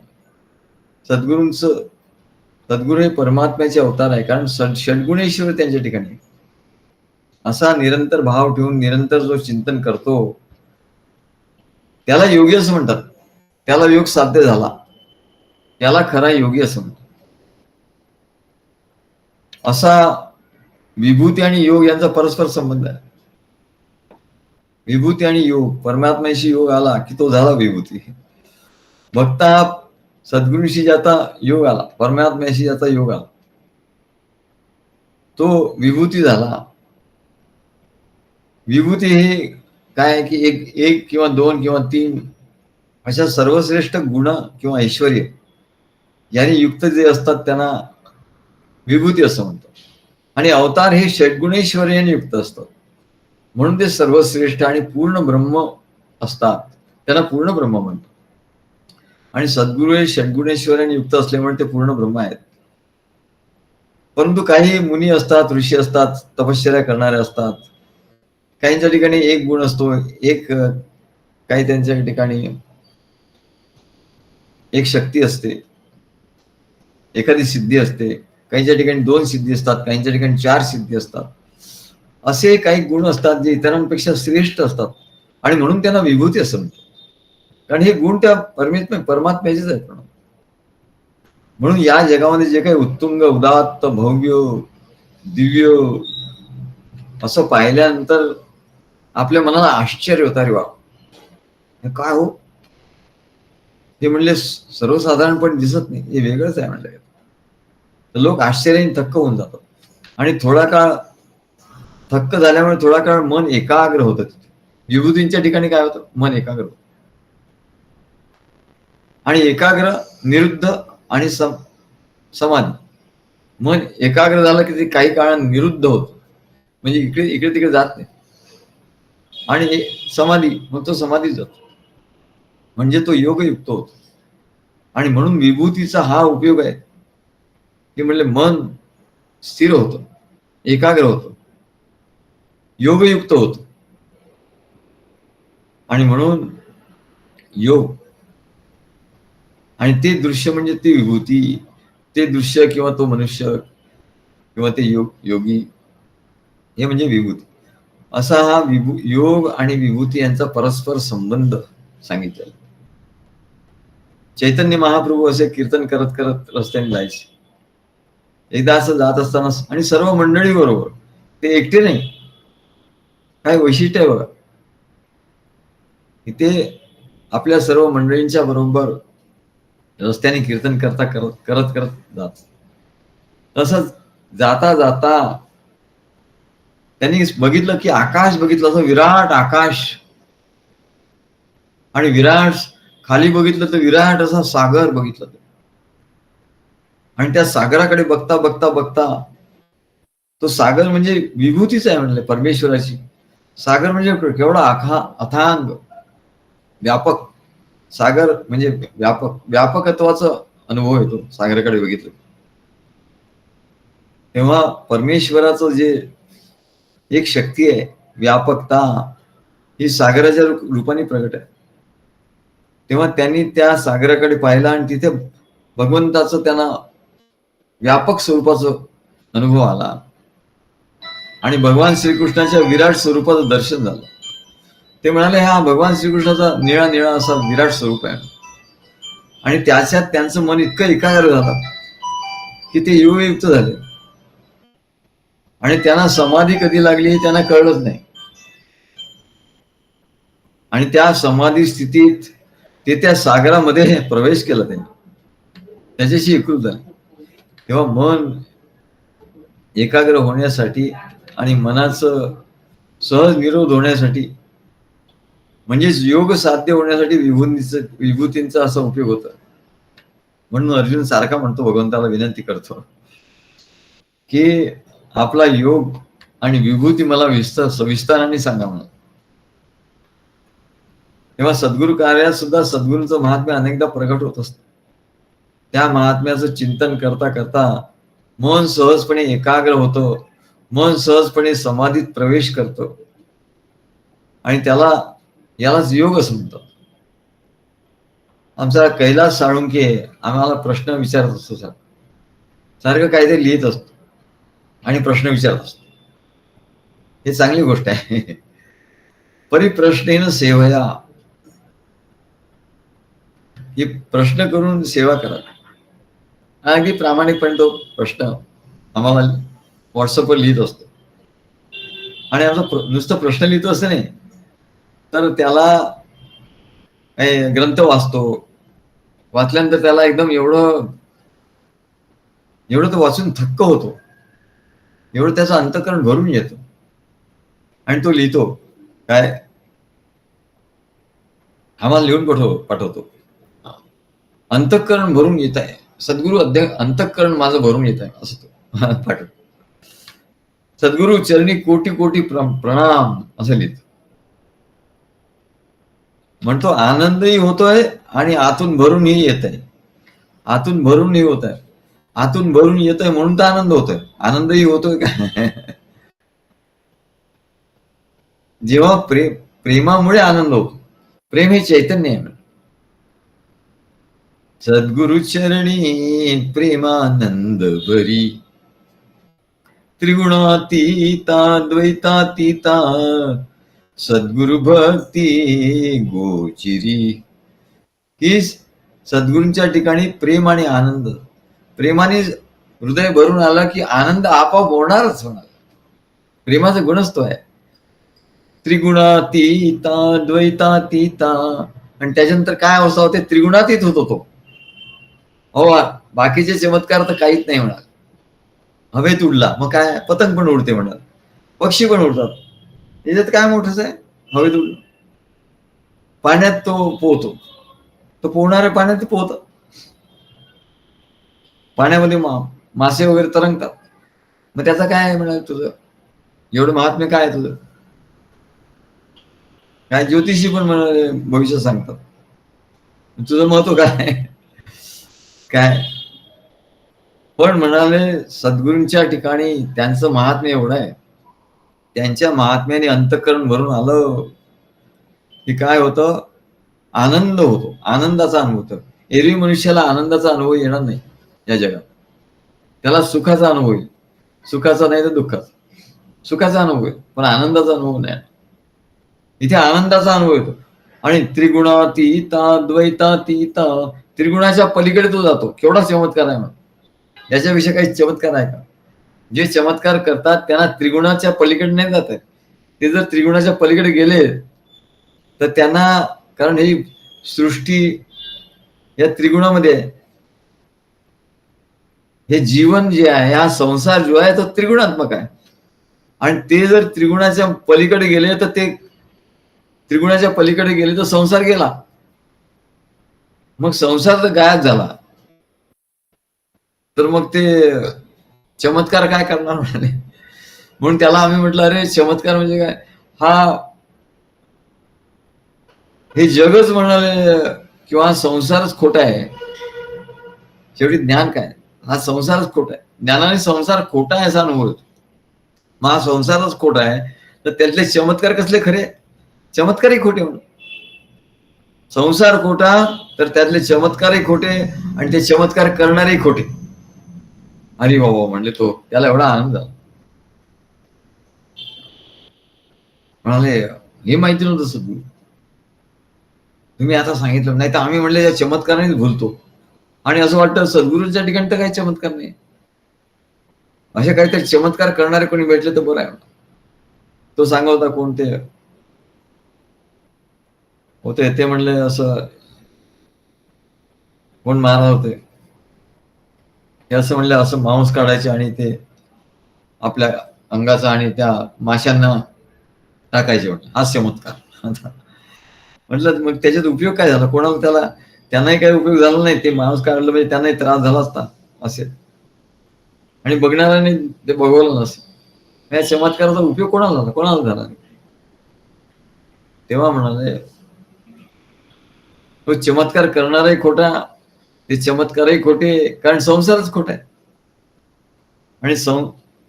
सद्गुरू हे परमात्म्याचे अवतार आहे, कारण षड्गुणेश्वर त्यांच्या ठिकाणी असा निरंतर भाव ठेवून निरंतर जो चिंतन करतो त्याला योगी असं म्हणतात. त्याला योग साध्य झाला, त्याला खरा योगी असं म्हणतात. असा विभूती आणि योग यांचा परस्पर संबंध आहे. विभूती आणि योग, परमात्म्याशी योग आला की तो झाला विभूती. भक्त हा सद्गुरूशी ज्याचा योग आला, परमात्म्याशी ज्याचा योग आला, तो विभूती झाला. विभूती हे काय की एक किंवा दोन किंवा तीन अशा सर्वश्रेष्ठ गुण किंवा ऐश्वर्य यांनी युक्त जे असतात त्यांना विभूती असं म्हणतात. आणि अवतार हे षड्गुणेश्वर्याने युक्त असतात, म्हणून ते सर्वश्रेष्ठ आणि पूर्ण ब्रह्म असतात, त्यांना पूर्ण ब्रह्म म्हणतात. आणि सद्गुरू हे षड्गुणेश्वर्याने युक्त असल्यामुळे ते पूर्ण ब्रह्म आहेत. परंतु काही मुनी असतात, ऋषी असतात, तपश्चर्या करणारे असतात. काहींच्या ठिकाणी एक गुण असतो, काही त्यांच्या ठिकाणी एक शक्ती असते, एखादी सिद्धी असते. काहींच्या ठिकाणी 2 सिद्धी असतात, काहींच्या ठिकाणी 4 सिद्धी असतात. असे काही गुण असतात जे इतरांपेक्षा श्रेष्ठ असतात आणि म्हणून त्यांना विभूती असं म्हणतात. कारण हे गुण त्या परमात्म्याचेच आहेत. म्हणून या जगामध्ये जे काही उत्तुंग, उदात्त, भव्य, दिव्य असं पाहिल्यानंतर आपल्या मनाला आश्चर्य होतं, रे वा काय हो, हे म्हणले सर्वसाधारणपणे दिसत नाही, हे वेगळंच आहे म्हणलं. तर लोक आश्चर्याने थक्क होऊन जातात. आणि थोडा काळ थक्क झाल्यामुळे थोडा काळ मन एकाग्र होतं. विभूतींच्या ठिकाणी काय होतं, मन एकाग्र होतं. आणि एकाग्र, निरुद्ध आणि समाधी. मन एकाग्र झालं की ते काही काळ निरुद्ध होतं, म्हणजे इकडे तिकडे जात नाही. आणि समाधी, मग तो समाधीत जातो, म्हणजे तो योगयुक्त होतो. आणि म्हणून विभूतीचा हा उपयोग आहे की म्हणजे मन स्थिर होतं, एकाग्र होतं, योगयुक्त होतं. आणि म्हणून योग आणि ते दृश्य म्हणजे ती विभूती, ते दृश्य किंवा तो मनुष्य किंवा ते योगी, हे म्हणजे विभूती. असा हा योग आणि विभूती यांचा परस्पर संबंध सांगितलेला. चैतन्य महाप्रभू असे कीर्तन करत करत रस्त्याने जायचे. एकदा असं जात असताना आणि सर्व मंडळी बरोबर, ते एकटे नाही. काय वैशिष्ट्य आहे बघा, इथे आपल्या सर्व मंडळींच्या बरोबर रस्त्याने कीर्तन करत जात. तसंच जाता जाता त्यांनी बघितलं की आकाश बघितलं, असं विराट आकाश. आणि विराट खाली बघितलं तर विराट असा सागर बघितलं. आणि त्या सागराकडे बघता बघता बघता, तो सागर म्हणजे विभूतीच आहे म्हणले, परमेश्वराची. सागर म्हणजे केवढा अथांग व्यापक. सागर म्हणजे व्यापकत्वाचा अनुभव येतो सागराकडे बघितलं. तेव्हा परमेश्वराचं जे एक शक्ती आहे, व्यापकता, ही सागराच्या रूपाने प्रगट आहे. तेव्हा त्यांनी त्या सागराकडे पाहिला आणि तिथे भगवंताचं त्यांना व्यापक स्वरूपाचं अनुभव आला आणि भगवान श्रीकृष्णाच्या विराट स्वरूपाचं दर्शन झालं. ते म्हणाले हा भगवान श्रीकृष्णाचा निळा निळा असा विराट स्वरूप आहे आणि त्याच्यात त्यांचं मन इतकं एकाग्र झालं की ते योगयुक्त झाले आणि त्यांना समाधी कधी लागली हे त्यांना कळलंच नाही. आणि त्या समाधी स्थितीत ते त्या सागरामध्ये प्रवेश केला त्यांनी, त्याच्याशी एकरूप झाले. तेव्हा मन एकाग्र होण्यासाठी आणि मनाचं सहज निरोध होण्यासाठी म्हणजेच योग साध्य होण्यासाठी विभूतींचा असा उपयोग होतो. म्हणून अर्जुन सारखा म्हणतो, भगवंताला विनंती करतो की आपला योग आणि विभूती मला सविस्ताराने सांगा म्हणून. तेव्हा सद्गुरु कार्यात सुद्धा सद्गुरूंचं महात्म्य अनेकदा प्रगट होत असतं. त्या महात्म्याचं चिंतन करता करता मन सहजपणे एकाग्र होतं, मन सहजपणे समाधीत प्रवेश करतो आणि यालाच योग असं म्हणतात. आमचा कैलास साळुंखे आम्हाला प्रश्न विचारत असतो, सारखं काहीतरी लिहित असतो आणि प्रश्न विचारत असतो. हे चांगली गोष्ट आहे. परिप्रश्नेन सेवया, ही प्रश्न करून सेवा करा. अगदी प्रामाणिकपणे तो प्रश्न आम्हाला व्हॉट्सअपवर लिहित असतो आणि आमचा नुसतं प्रश्न लिहितो असं नाही, तर त्याला ग्रंथ वाचल्यानंतर त्याला एकदम एवढं तो वाचून थक्क होतो, एवढं त्याचं अंतःकरण भरून येतं आणि तो लिहितो काय आम्हाला लिहून पाठवतो. अंतःकरण भरून येत आहे सद्गुरु, अंतःकरण माझं भरून येत आहे असं तो पाठवतो. सद्गुरु चरणी कोटी कोटी प्रणाम असं लिहितो. म्हणतो आनंदही होतोय आणि आतून भरूनही येत आहे, आतून भरूनही होत आहे, आतून भरून येत आहे म्हणून तर आनंद होतोय. आनंदही होतोय काय? जेव्हा प्रेमामुळे आनंद होतो. प्रेम हे चैतन्य आहे. सद्गुरु चरणी प्रेमानंद भरी, त्रिगुणातीता द्वैतातीता सद्गुरु भक्ती गोचिरी. की सद्गुरूंच्या ठिकाणी प्रेम आणि आनंद, प्रेमाने हृदय भरून आला की आनंद आपोआप होणारच होणार. प्रेमाचा गुणच तो आहे. त्रिगुणातीता द्वैतातीता, आणि त्याच्यानंतर काय अवस्था होते, त्रिगुणातीत होतो तो. हो, बाकीचे चमत्कार तर काहीच नाही होणार. हवेत उडला मग काय, पतंग पण उडते म्हणणार, पक्षी पण उडतात, त्याच्यात काय मोठंच आहे. हवेत उडलं, पाण्यात तो पोहतो, तो पोहणाऱ्या पाण्यात ते पोहतात, पाण्यामध्ये मासे वगैरे तरंगतात. मग त्याचा काय आहे म्हणाल, तुझं एवढं महात्म्य काय आहे तुझं? काय ज्योतिषी पण म्हणाले भविष्य सांगतात, तुझं महत्व काय? काय पण म्हणाले सद्गुरूंच्या ठिकाणी त्यांचं महात्म्य एवढं आहे, त्यांच्या महात्म्याने अंतःकरण भरून आलं की काय होतं, आनंद होतो, आनंदाचा अनुभव होतो. एरवी मनुष्याला आनंदाचा अनुभव येणार नाही या जगात, त्याला सुखाचा अनुभव येईल, सुखाचा नाही तर दुःखाचा. सुखाचा अनुभव आहे पण आनंदाचा अनुभव नाही. इथे आनंदाचा अनुभव येतो आणि त्रिगुणातीता द्वैतातीता, त्रिगुणाच्या पलीकडे तो जातो. केवढा चमत्कार आहे, मग याच्याविषयी काही चमत्कार आहे का? जे चमत्कार करतात त्यांना त्रिगुणाच्या पलीकडे नाही जात आहे. ते जर त्रिगुणाच्या पलीकडे गेले तर त्यांना, कारण ही सृष्टी या त्रिगुणामध्ये आहे. हे जीवन जे आहे, हा संसार जो आहे तो त्रिगुणात्मक आहे आणि ते जर त्रिगुणाच्या पलीकडे गेले तर ते त्रिगुणाच्या पलीकडे गेले तर संसार गेला, मग संसार तर गायब झाला. तर मग ते चमत्कार काय करणार म्हणाले. म्हणून त्याला आम्ही म्हटलं अरे चमत्कार म्हणजे काय, हे जगच म्हणाले किंवा संसारच खोटा आहे. शेवटी ज्ञान काय, हा संसारच खोटा आहे. ज्ञानाने संसार खोटा आहे असा अनुभव होतो. मग हा संसारच खोटा आहे तर त्यातले चमत्कार कसले खरे? चमत्कारही खोटे म्हणून. संसार खोटा तर त्यातले चमत्कारही खोटे आणि ते चमत्कार करणारेही खोटे. अरे बाबा म्हणले तो, त्याला एवढा आनंद झाला. म्हणाले हे माहिती नव्हतं सद्गुरू, तुम्ही आता सांगितलं. नाही तर आम्ही म्हणले या चमत्कारानेच भुलतो आणि असं वाटतं सद्गुरूच्या ठिकाणी तर काही चमत्कार नाही. असे काहीतरी चमत्कार करणारे कोणी भेटले तर बरं आहे. तो सांगा होता कोणते होते ते म्हणले, असं कोण महाराज होते ते असं म्हणले, असं मांस काढायचे आणि ते आपल्या अंगाचा आणि त्या माशांना टाकायचे. म्हटलं हा चमत्कार. म्हटलं मग त्याच्यात उपयोग काय झाला? कोणाला त्यांनाही काही उपयोग झाला नाही. ते मांस काढलं म्हणजे त्यांनाही त्रास झाला असता असे, आणि बघणाऱ्याने ते बघवलं नसेल. या चमत्काराचा उपयोग कोणाला झाला? कोणाला झाला नाही. तेव्हा म्हणाले तो चमत्कार करणाराही खोटा, ते चमत्कारही खोटे, कारण संसारच खोटा आहे. आणि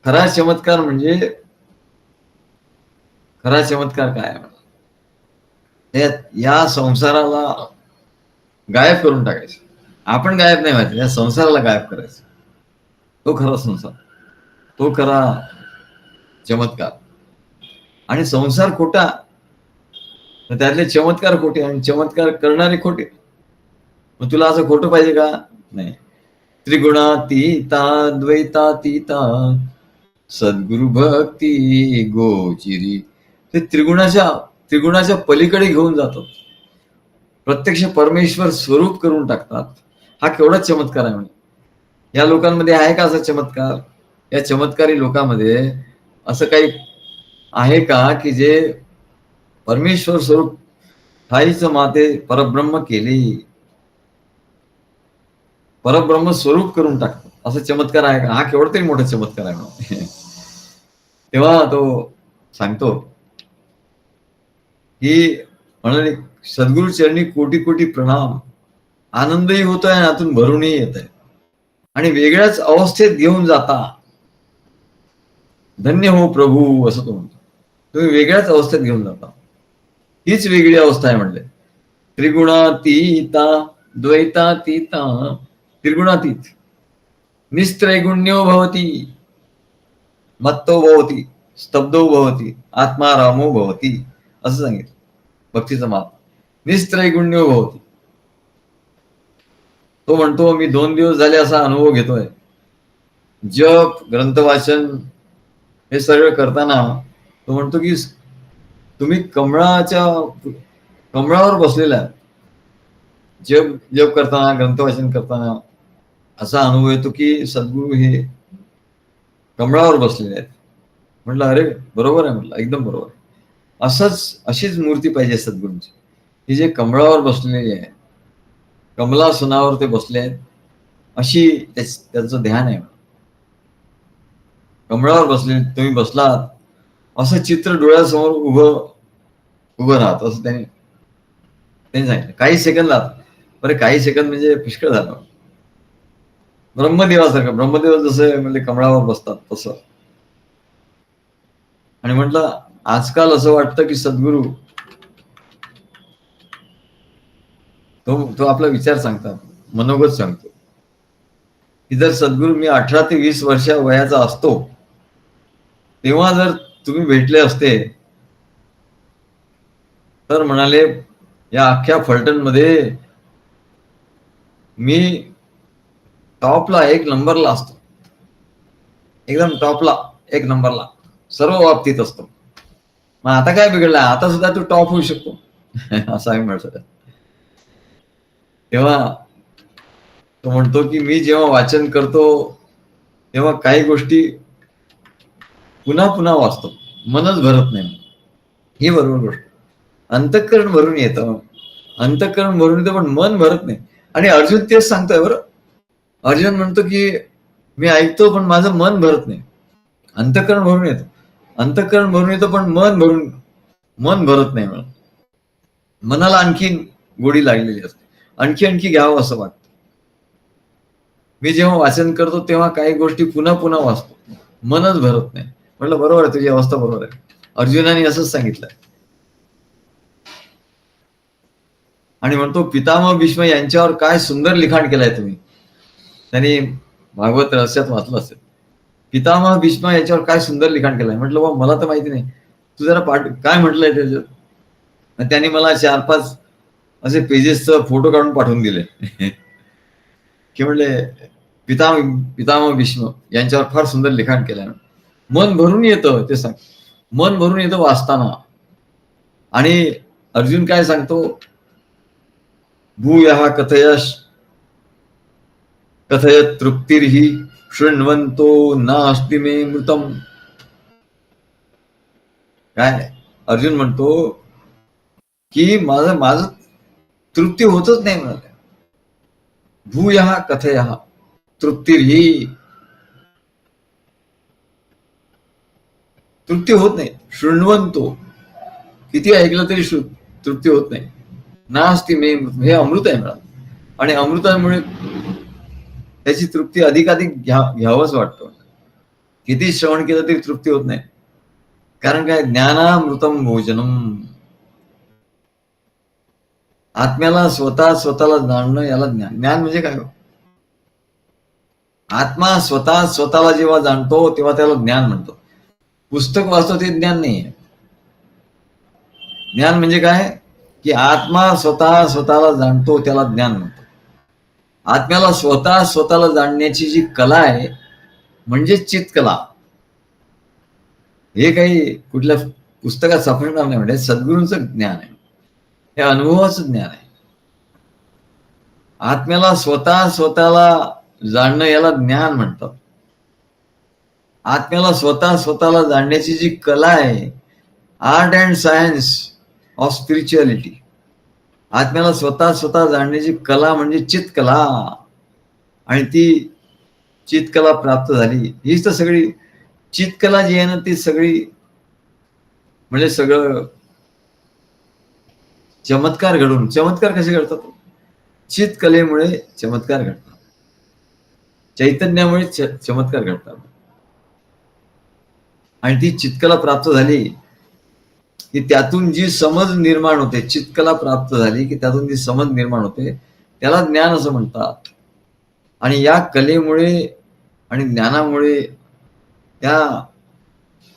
खरा चमत्कार म्हणजे, खरा चमत्कार काय आहे? या संसाराला गायब करून टाकायचं. आपण गायब नाही व्हायचं, या संसाराला गायब करायचं. तो खरा संसार, तो खरा चमत्कार. आणि संसार खोटा तर त्यातले चमत्कार खोटे आणि चमत्कार करणारे खोटे. मग तुला असं खोटं पाहिजे का? नाही. त्रिगुणातीता द्वैतातीता सद्गुरु भक्ती गोचिरी. ते त्रिगुणाच्या पलीकडे घेऊन जातात, प्रत्यक्ष परमेश्वर स्वरूप करून टाकतात. हा केवढा चमत्कार आहे. म्हणजे या लोकांमध्ये आहे का असा चमत्कार? या चमत्कारी लोकांमध्ये असं काही आहे का की जे परमेश्वर स्वरूप ठाईच माते परब्रह्म केली, परब्रह्म स्वरूप करून टाकतात, असं चमत्कार आहे का? हा केवढा तरी मोठा चमत्कार आहे. तेव्हा तो सांगतो की म्हणाले सद्गुरु चरणी कोटी कोटी प्रणाम, आनंदही होतोय आणि आतून भरूनही येत आहे आणि वेगळ्याच अवस्थेत घेऊन जाता. धन्य हो प्रभू, असं तो म्हणतो. तुम्ही वेगळ्याच अवस्थेत घेऊन जाता. हीच वेगळी अवस्था आहे म्हणले. त्रिगुणातीता द्वैतातीता, त्रिगुणातीत, निस्त्रैगुण्यो भवती, मत्तो भवती, स्तब्धो भवती, आत्मारामो भवती, असं सांगितलं भक्तीचं मात. निस्त्रैगुण्यो भवती. तो म्हणतो मी 2 दिवस झाले असा अनुभव घेतोय. जप, ग्रंथ वाचन हे सगळं करताना तो म्हणतो की तुम्ही कमळावर बसलेला आहे. जप करताना, ग्रंथ वाचन करताना असा अनुभव येतो की सद्गुरू हे कमळावर बसलेले आहेत. म्हटलं अरे बरोबर आहे, म्हटलं एकदम बरोबर आहे. अशीच मूर्ती पाहिजे सद्गुरूंची, की जे कमळावर बसलेली आहे, कमलासनावर ते बसले आहेत, अशी त्यांचं ध्यान आहे. कमळावर बसले, तुम्ही बसलात असं चित्र डोळ्यासमोर उभं राहत, असं त्यांनी सांगितलं. काही सेकंदात, बरं काही सेकंद म्हणजे पुष्कळ झालं. ब्रह्मदेवासारखं, ब्रह्मदेव जसं म्हणजे कमळावर बसतात तसं. आणि म्हटलं आजकाल असं वाटतं की सद्गुरू तो आपला विचार सांगतात, मनोगत सांगतो की जर सद्गुरू मी 18 ते 20 वर्ष वयाचा असतो तेव्हा जर तुम्ही भेटले असते तर म्हणाले या अख्ख्या फलटण मध्ये मी टॉपला 1 नंबरला असतो, एकदम टॉपला 1 नंबरला सर्व बाबतीत असतो. मग आता काय बिघडलं, आता सुद्धा तू टॉप होऊ शकतो. असं आहे म्हणत. तेव्हा तो म्हणतो की मी जेव्हा वाचन करतो तेव्हा काही गोष्टी पुन्हा पुन्हा वाचतो, मनच भरत नाही. ही बरोबर गोष्ट. अंतःकरण भरून येतं, अंतःकरण भरून येतं पण मन भरत नाही. आणि अर्जुन तेच सांगतोय बरं. अर्जुन म्हणतो की मी ऐकतो पण माझं मन भरत नाही. अंतःकरण भरून येतं, अंतःकरण भरून येतं पण मन भरत नाही. म्हणून मनाला आणखी गोडी लागलेली असते, आणखी घ्यावं असं वाटतं. मी जेव्हा वाचन करतो तेव्हा काही गोष्टी पुन्हा पुन्हा वाचतो, मनच भरत नाही. म्हटलं बरोबर आहे, तुझी अवस्था बरोबर आहे. अर्जुनाने असंच सांगितलं. आणि म्हणतो पितामह भीष्म यांच्यावर काय सुंदर लिखाण केलंय तुम्ही. त्यांनी भागवत रहस्यात वाचलं असेल. पितामह भीष्म याच्यावर काय सुंदर लिखाण केलंय. म्हटलं बा मला तर माहिती नाही, तू जरा काय म्हटलंय त्याच्यात. त्यांनी मला 4-5 असे पेजेसचा फोटो काढून पाठवून दिले की म्हणले पितामह भीष्म यांच्यावर फार सुंदर लिखाण केलंय. मन भरून येतं ते सांग, मन भरून येतं वाचताना. आणि अर्जुन काय सांगतो, भूयः कथयत तृप्तिर्हि शृण्वन्तो नास्ति मे मृतम. काय अर्जुन म्हणतो की माझं तृप्ती होतच नाही म्हणाले. भूयः कथयः तृप्तिर्हि, तृप्ती होत नाही. शृण्वन्तो, किती ऐकलं तरी तृप्ती होत नाही. नास्ति मे, हे अमृत आहे म्हणा. आणि अमृतामुळे त्याची तृप्ती अधिकाधिक घ्यावंच वाटतं. किती श्रवण केलं तरी तृप्ती होत नाही. कारण काय, ज्ञानामृतम भोजनम. आत्म्याला स्वतःला जाणणं, याला ज्ञान. ज्ञान म्हणजे काय? आत्मा स्वतःला जेव्हा जाणतो तेव्हा त्याला ज्ञान म्हणतो. पुस्तक वाचतो ते ज्ञान नाहीये. ज्ञान म्हणजे काय की आत्मा स्वतःला जाणतो त्याला ज्ञान म्हणतो. आत्म्याला स्वतःला जाणण्याची जी कला आहे म्हणजे चित्कला. हे काही कुठल्या पुस्तकात सापडणार नाही. म्हणजे सद्गुरूंचं ज्ञान आहे, हे अनुभवाचं ज्ञान आहे. आत्म्याला स्वतःला जाणणं याला ज्ञान म्हणतात. आत्म्याला स्वतःला जाणण्याची जी कला आहे, art and science of spirituality. आत्म्याला स्वतः जाणण्याची कला म्हणजे चित्कला. आणि ती चित्कला प्राप्त झाली, हीच तर सगळी चित्कला जी आहे ना, ती सगळी म्हणजे सगळं चमत्कार घडून. चमत्कार कसे घडतात? चित्कलेमुळे चमत्कार घडतात, चैतन्यामुळे चमत्कार घडतात. आणि ती चित्कला प्राप्त झाली की त्यातून जी समज निर्माण होते, चित्कला प्राप्त झाली की त्यातून जी समज निर्माण होते, त्याला ज्ञान असं म्हणतात. आणि या कलेमुळे आणि ज्ञानामुळे त्या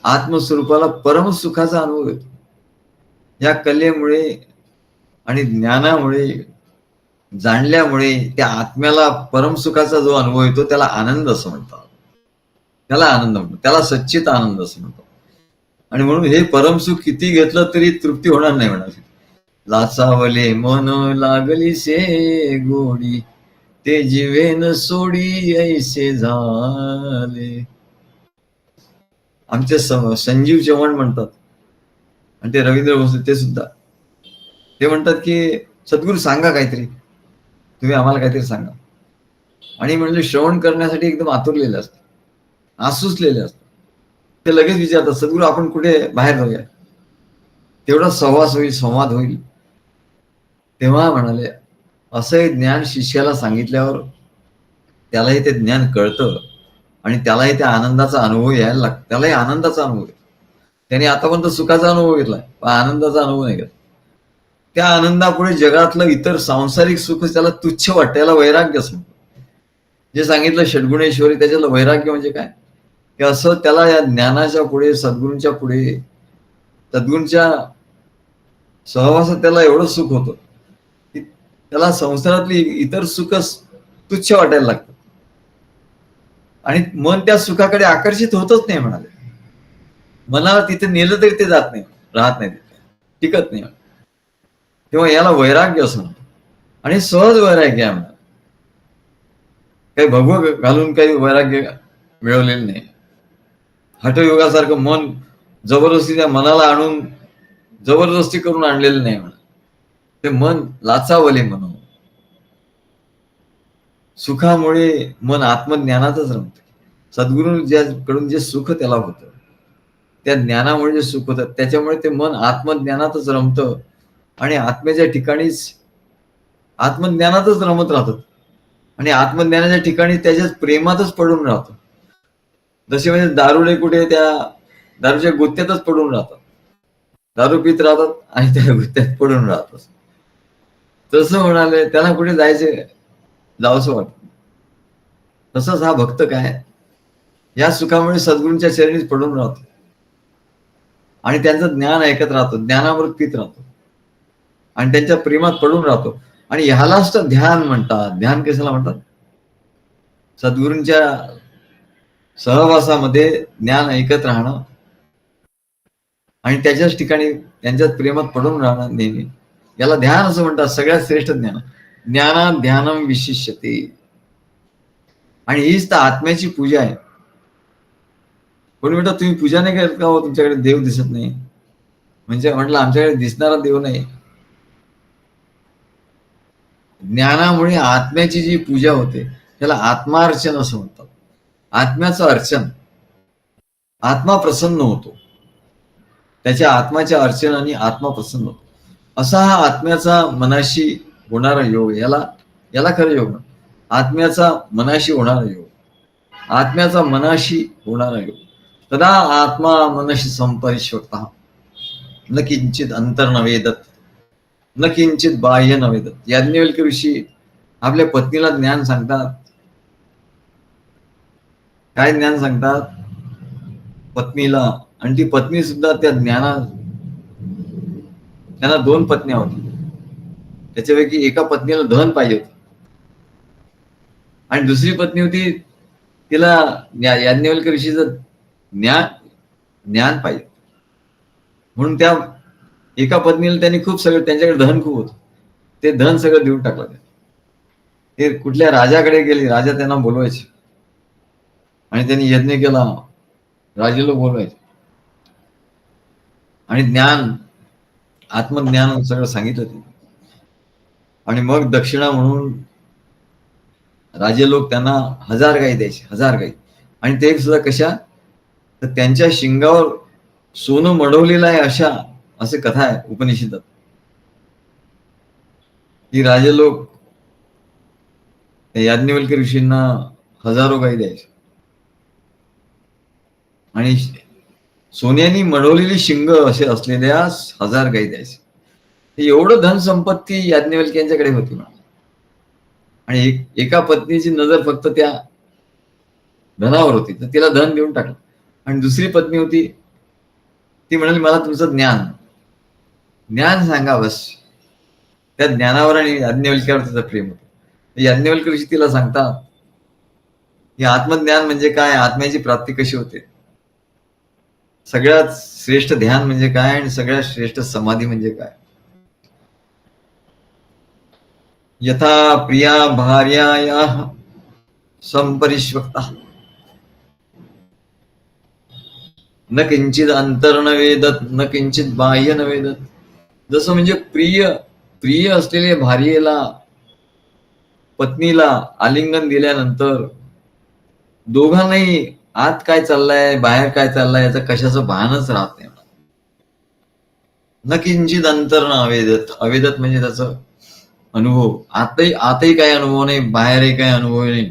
आत्मस्वरूपाला परमसुखाचा अनुभव येतो. या कलेमुळे आणि ज्ञानामुळे, जाणल्यामुळे त्या आत्म्याला परमसुखाचा जो अनुभव येतो त्याला आनंद असं म्हणतात. त्याला आनंद म्हणतो, त्याला सच्चित आनंद असं म्हणतो. आणि म्हणून हे परमसुख किती घेतलं तरी तृप्ती होणार नाही म्हणाली. लाचावले मन लागली से गोडी, ते जीवेन सोडी ऐसे झाले. आमचे संजीव चव्हाण म्हणतात, आणि ते रवींद्र भोसले ते सुद्धा, ते म्हणतात की सद्गुरू सांगा काहीतरी, तुम्ही आम्हाला काहीतरी सांगा. आणि म्हणजे श्रवण करण्यासाठी एकदम आतुरलेले असतात, आसुसलेले असतात. ते लगेच विचारतात, सद्गुरू आपण कुठे बाहेर जाऊया, तेवढा सहवास होईल, संवाद होईल. तेव्हा म्हणाले, असं ज्ञान शिष्याला सांगितल्यावर त्यालाही ते ज्ञान कळतं आणि त्यालाही त्या आनंदाचा अनुभव यायला लागतो. त्यालाही आनंदाचा अनुभव येतो. त्याने आतापर्यंत सुखाचा अनुभव घेतलाय, पण आनंदाचा अनुभव नाही घेतला. त्या आनंदापुढे जगातलं इतर सांसारिक सुख त्याला तुच्छ वाटतं, त्याला वैराग्य असं म्हणतो. जे सांगितलं षड्गुणेश्वरी, त्याच्याला वैराग्य म्हणजे काय, की असं त्याला या ज्ञानाच्या पुढे, सद्गुरूंच्या पुढे, सद्गुरूंच्या सहवासात त्याला एवढं सुख होतं की त्याला संसारातली इतर सुख तुच्छ वाटायला लागतं. आणि मन त्या सुखाकडे आकर्षित होतच नाही म्हणाले. मनाला तिथे नेलं तरी ते जात नाही, राहत नाही, तिथे टिकत नाही. तेव्हा याला वैराग्य असं म्हणतो. आणि सहज वैराग्य आहे म्हणा, काही भगव घालून काही वैराग्य मिळवलेलं नाही. हठयोगासारखं मन जबरदस्ती त्या मनाला आणून जबरदस्ती करून आणलेलं नाही म्हणा. ते मन लाचावले म्हणून सुखामुळे मन आत्मज्ञानातच रमते. सद्गुरू ज्याकडून जे सुख त्याला होतं, त्या ज्ञानामुळे जे सुख होतं, त्याच्यामुळे ते मन आत्मज्ञानातच रमतं. आणि आत्म्याच्या ठिकाणीच आत्मज्ञानातच रमत राहतात. आणि आत्मज्ञानाच्या ठिकाणी त्याच्याच प्रेमातच पडून राहतो. जसे म्हणजे दारुडे कुठे त्या दारूच्या गुत्त्यातच पडून राहतात, दारू पित राहतात आणि त्या गुत्त्यात पडून राहतात. तसं म्हणाले, त्याला कुठे जायचं जावंसं वाटत. तसंच हा भक्त काय या सुखामुळे सद्गुरूंच्या चरणीच पडून राहतो आणि त्यांचं ज्ञान ऐकत राहतो, ज्ञानामृत पित राहतो आणि त्यांच्या प्रेमात पडून राहतो. आणि ह्यालाच तर ध्यान म्हणतात. ध्यान कशाला म्हणतात? सद्गुरूंच्या सहवासामध्ये ज्ञान ऐकत राहणं आणि त्याच्याच ठिकाणी त्यांच्याच प्रेमात पडून राहणं नेहमी, याला ध्यान असं म्हणतात. सगळ्यात श्रेष्ठ ज्ञान. ज्ञानात ध्यानम विशिष्यते. आणि हीच तर आत्म्याची पूजा आहे. कोणी म्हणतात तुम्ही पूजा नाही करत का हो, तुमच्याकडे देव दिसत नाही? म्हणजे म्हटलं आमच्याकडे दिसणारा देव नाही, ज्ञानामुळे आत्म्याची जी पूजा होते त्याला आत्मार्चन असं म्हणतात. आत्म्याचं अर्चन. आत्मा प्रसन्न होतो, त्याच्या आत्म्याच्या अर्चनाने आत्मा प्रसन्न होतो. असा हा आत्म्याचा मनाशी होणारा योग. याला याला खरं योग म्हणतात. आत्म्याचा मनाशी होणारा योग. आत्म्याचा मनाशी होणारा योग. तदा आत्मा मनशी संपरिष्वक्तः न किंचित अंतर न वेदत न किंचित बाह्य न वेदत. याज्ञवल्क्य ऋषी आपल्या पत्नीला ज्ञान सांगतात. काय ज्ञान सांगतात पत्नीला? आणि ती पत्नी सुद्धा त्या ज्ञानात, त्यांना 2 पत्न्या होत्या. त्याच्यापैकी एका पत्नीला धन पाहिजे होतं आणि दुसरी पत्नी होती, तिला याज्ञवल्क्य ऋषीचं ज्ञान पाहिजे. म्हणून त्या एका पत्नीला त्यांनी खूप सगळं, त्यांच्याकडे धन खूप होतं, ते धन सगळं देऊन टाकलं. ते कुठल्या राजाकडे गेले, राजा त्यांना बोलवायचे आणि त्यांनी यज्ञ केला, राजेला बोलवायचे आणि ज्ञान, आत्मज्ञान सगळं सांगितलं ते. आणि मग दक्षिणा म्हणून राजे लोक त्यांना 1000 गाई द्यायचे, 1000 गाई. आणि ते सुद्धा कशा? तर त्यांच्या शिंगावर सोनं मढवलेलं आहे अशा, असे कथा आहे उपनिषदात, की राजे लोक याज्ञवल्क्य ऋषींना हजारो गाई द्यायचे आणि सोन्यानी मढवलेली शिंग असे असलेल्या 1000 गाई द्यायचे. एवढं धन संपत्ती याज्ञवल्क्य यांच्याकडे होती ना. आणि एका पत्नीची नजर फक्त त्या धनावर होती, तर तिला धन देऊन टाकलं. आणि दुसरी पत्नी होती, ती म्हणाली मला तुमचं ज्ञान सांगा बस. त्या ज्ञानावर आणि याज्ञवल्क्यावर तिचं प्रेम होतं. याज्ञवल्क्य ऋषी तिला सांगतात की आत्मज्ञान म्हणजे काय, आत्म्याची प्राप्ती कशी होते, सगळ्यात श्रेष्ठ ध्यान म्हणजे काय आणि सगळ्यात श्रेष्ठ समाधी म्हणजे काय. यथा प्रिया भार्यायाः संपरिष्वक्तः न किंचित अंतर न वेदत न किंचित बाह्य न वेदत. जसं म्हणजे प्रिय असलेले भार्येला, पत्नीला आलिंगन दिल्यानंतर दोघांनाही आत काय चाललंय बाहेर काय चाललंय याचं कशाचं भानच राहत नाही. न किंचित अंतर न अवेदत. अवेदत म्हणजे त्याचं अनुभव, आतही काही अनुभव नाही, बाहेरही काही अनुभव नाही.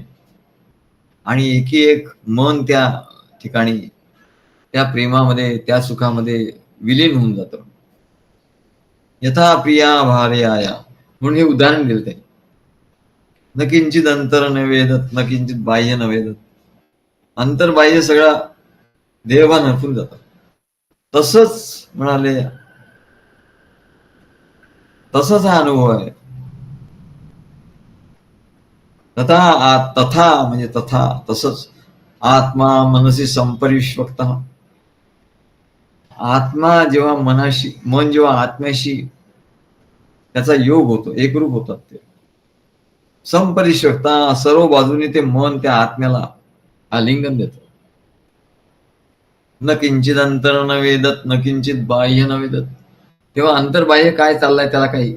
आणि एक मन त्या ठिकाणी, त्या प्रेमामध्ये, त्या सुखामध्ये विलीन होऊन जातं. यथा प्रिया भार्याया म्हणून हे उदाहरण दिलं ते. न किंचित अंतर न वेदत न किंचित बाह्य न वेदत. अंतर बाह्य सगळा देहभान हरपून जातात. तसंच म्हणाले, तसाच हा अनुभव आहे. तथा म्हणजे तसंच आत्मा मनसी संपरिष्वक्तः. आत्मा जेव्हा मन जेव्हा आत्म्याशी त्याचा योग होतो, एकरूप होतात ते संपरिष्वक्ता, सर्व बाजूने ते मन त्या आत्म्याला आलिंगन देतं. न किंचित अंतर न वेदत न किंचित बाह्य न वेदत. तेव्हा अंतर्बाह्य काय चाललंय त्याला काही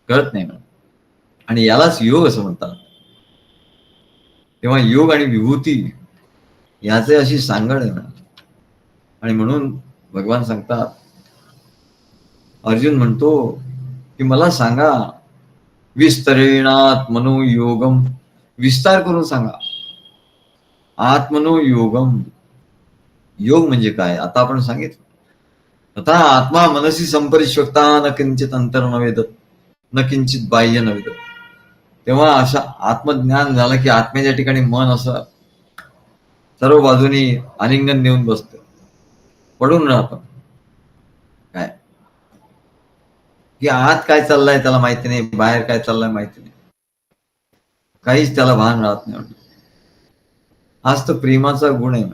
कळत नाही ना. आणि यालाच योग असं म्हणतात. तेव्हा योग आणि विभूती याचे अशी सांगड आहे ना. आणि म्हणून भगवान सांगतात, अर्जुन म्हणतो की मला सांगा विस्तरेणात्मनो योगम. विस्तार करून सांगा. आत्मनो योगम, योग म्हणजे काय आता आपण सांगितलं. आता आत्मा मनसी संपरिष्वक्ता न किंचित अंतर न वेदत. न किंचित बाह्य नव्हे. तेव्हा अशा आत्मज्ञान झालं की आत्म्याच्या ठिकाणी मन असं सर्व बाजूनी आलिंगन देऊन बसतं, पडून राहतं. काय की आत काय चाललंय त्याला माहिती नाही, बाहेर काय चाललंय माहिती नाही, काहीच त्याला भान राहत नाही. हाच तर प्रेमाचा गुण आहे.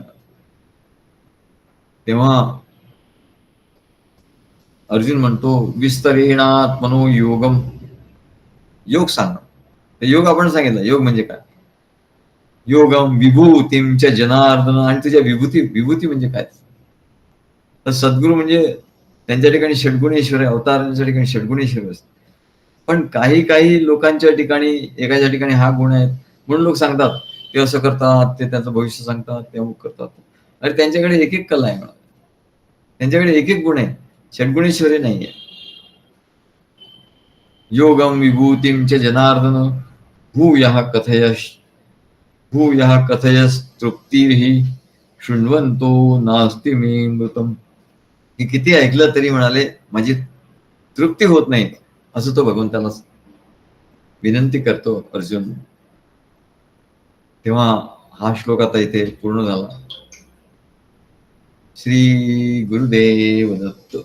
तेव्हा अर्जुन म्हणतो विस्तरेणात्मनो योगम, योग सांग. योग आपण सांगितलं, योग म्हणजे काय? योगम विभूतींच्या जनार्दन, आणि तुझ्या विभूती, विभूती म्हणजे काय? तर सद्गुरू म्हणजे त्यांच्या ठिकाणी षडगुणेश्वर आहे, अवतारांच्या ठिकाणी षडगुणेश्वर असते. पण काही काही लोकांच्या ठिकाणी, एकाच्या ठिकाणी हा गुण आहे म्हणून लोक सांगतात ते असं करतात, ते त्यांचं भविष्य सांगतात, ते अमुक करतात. अरे त्यांच्याकडे एक एक कला आहे म्हणा, त्यांच्याकडे एक एक गुण आहे, षडगुणेश्वरी नाहीये. योगम विभूतीं च जनार्दन भूयः कथयश, भूयः कथयस तृप्तिर्हि शृण्वन्तो नास्ति मे मृतम. की किती ऐकलं तरी म्हणाले माझी तृप्ती होत नाही, असं तो भगवंताला विनंती करतो अर्जुन. तेव्हा हा श्लोक आता इथे पूर्ण झाला. श्री गुरुदेव दत्त.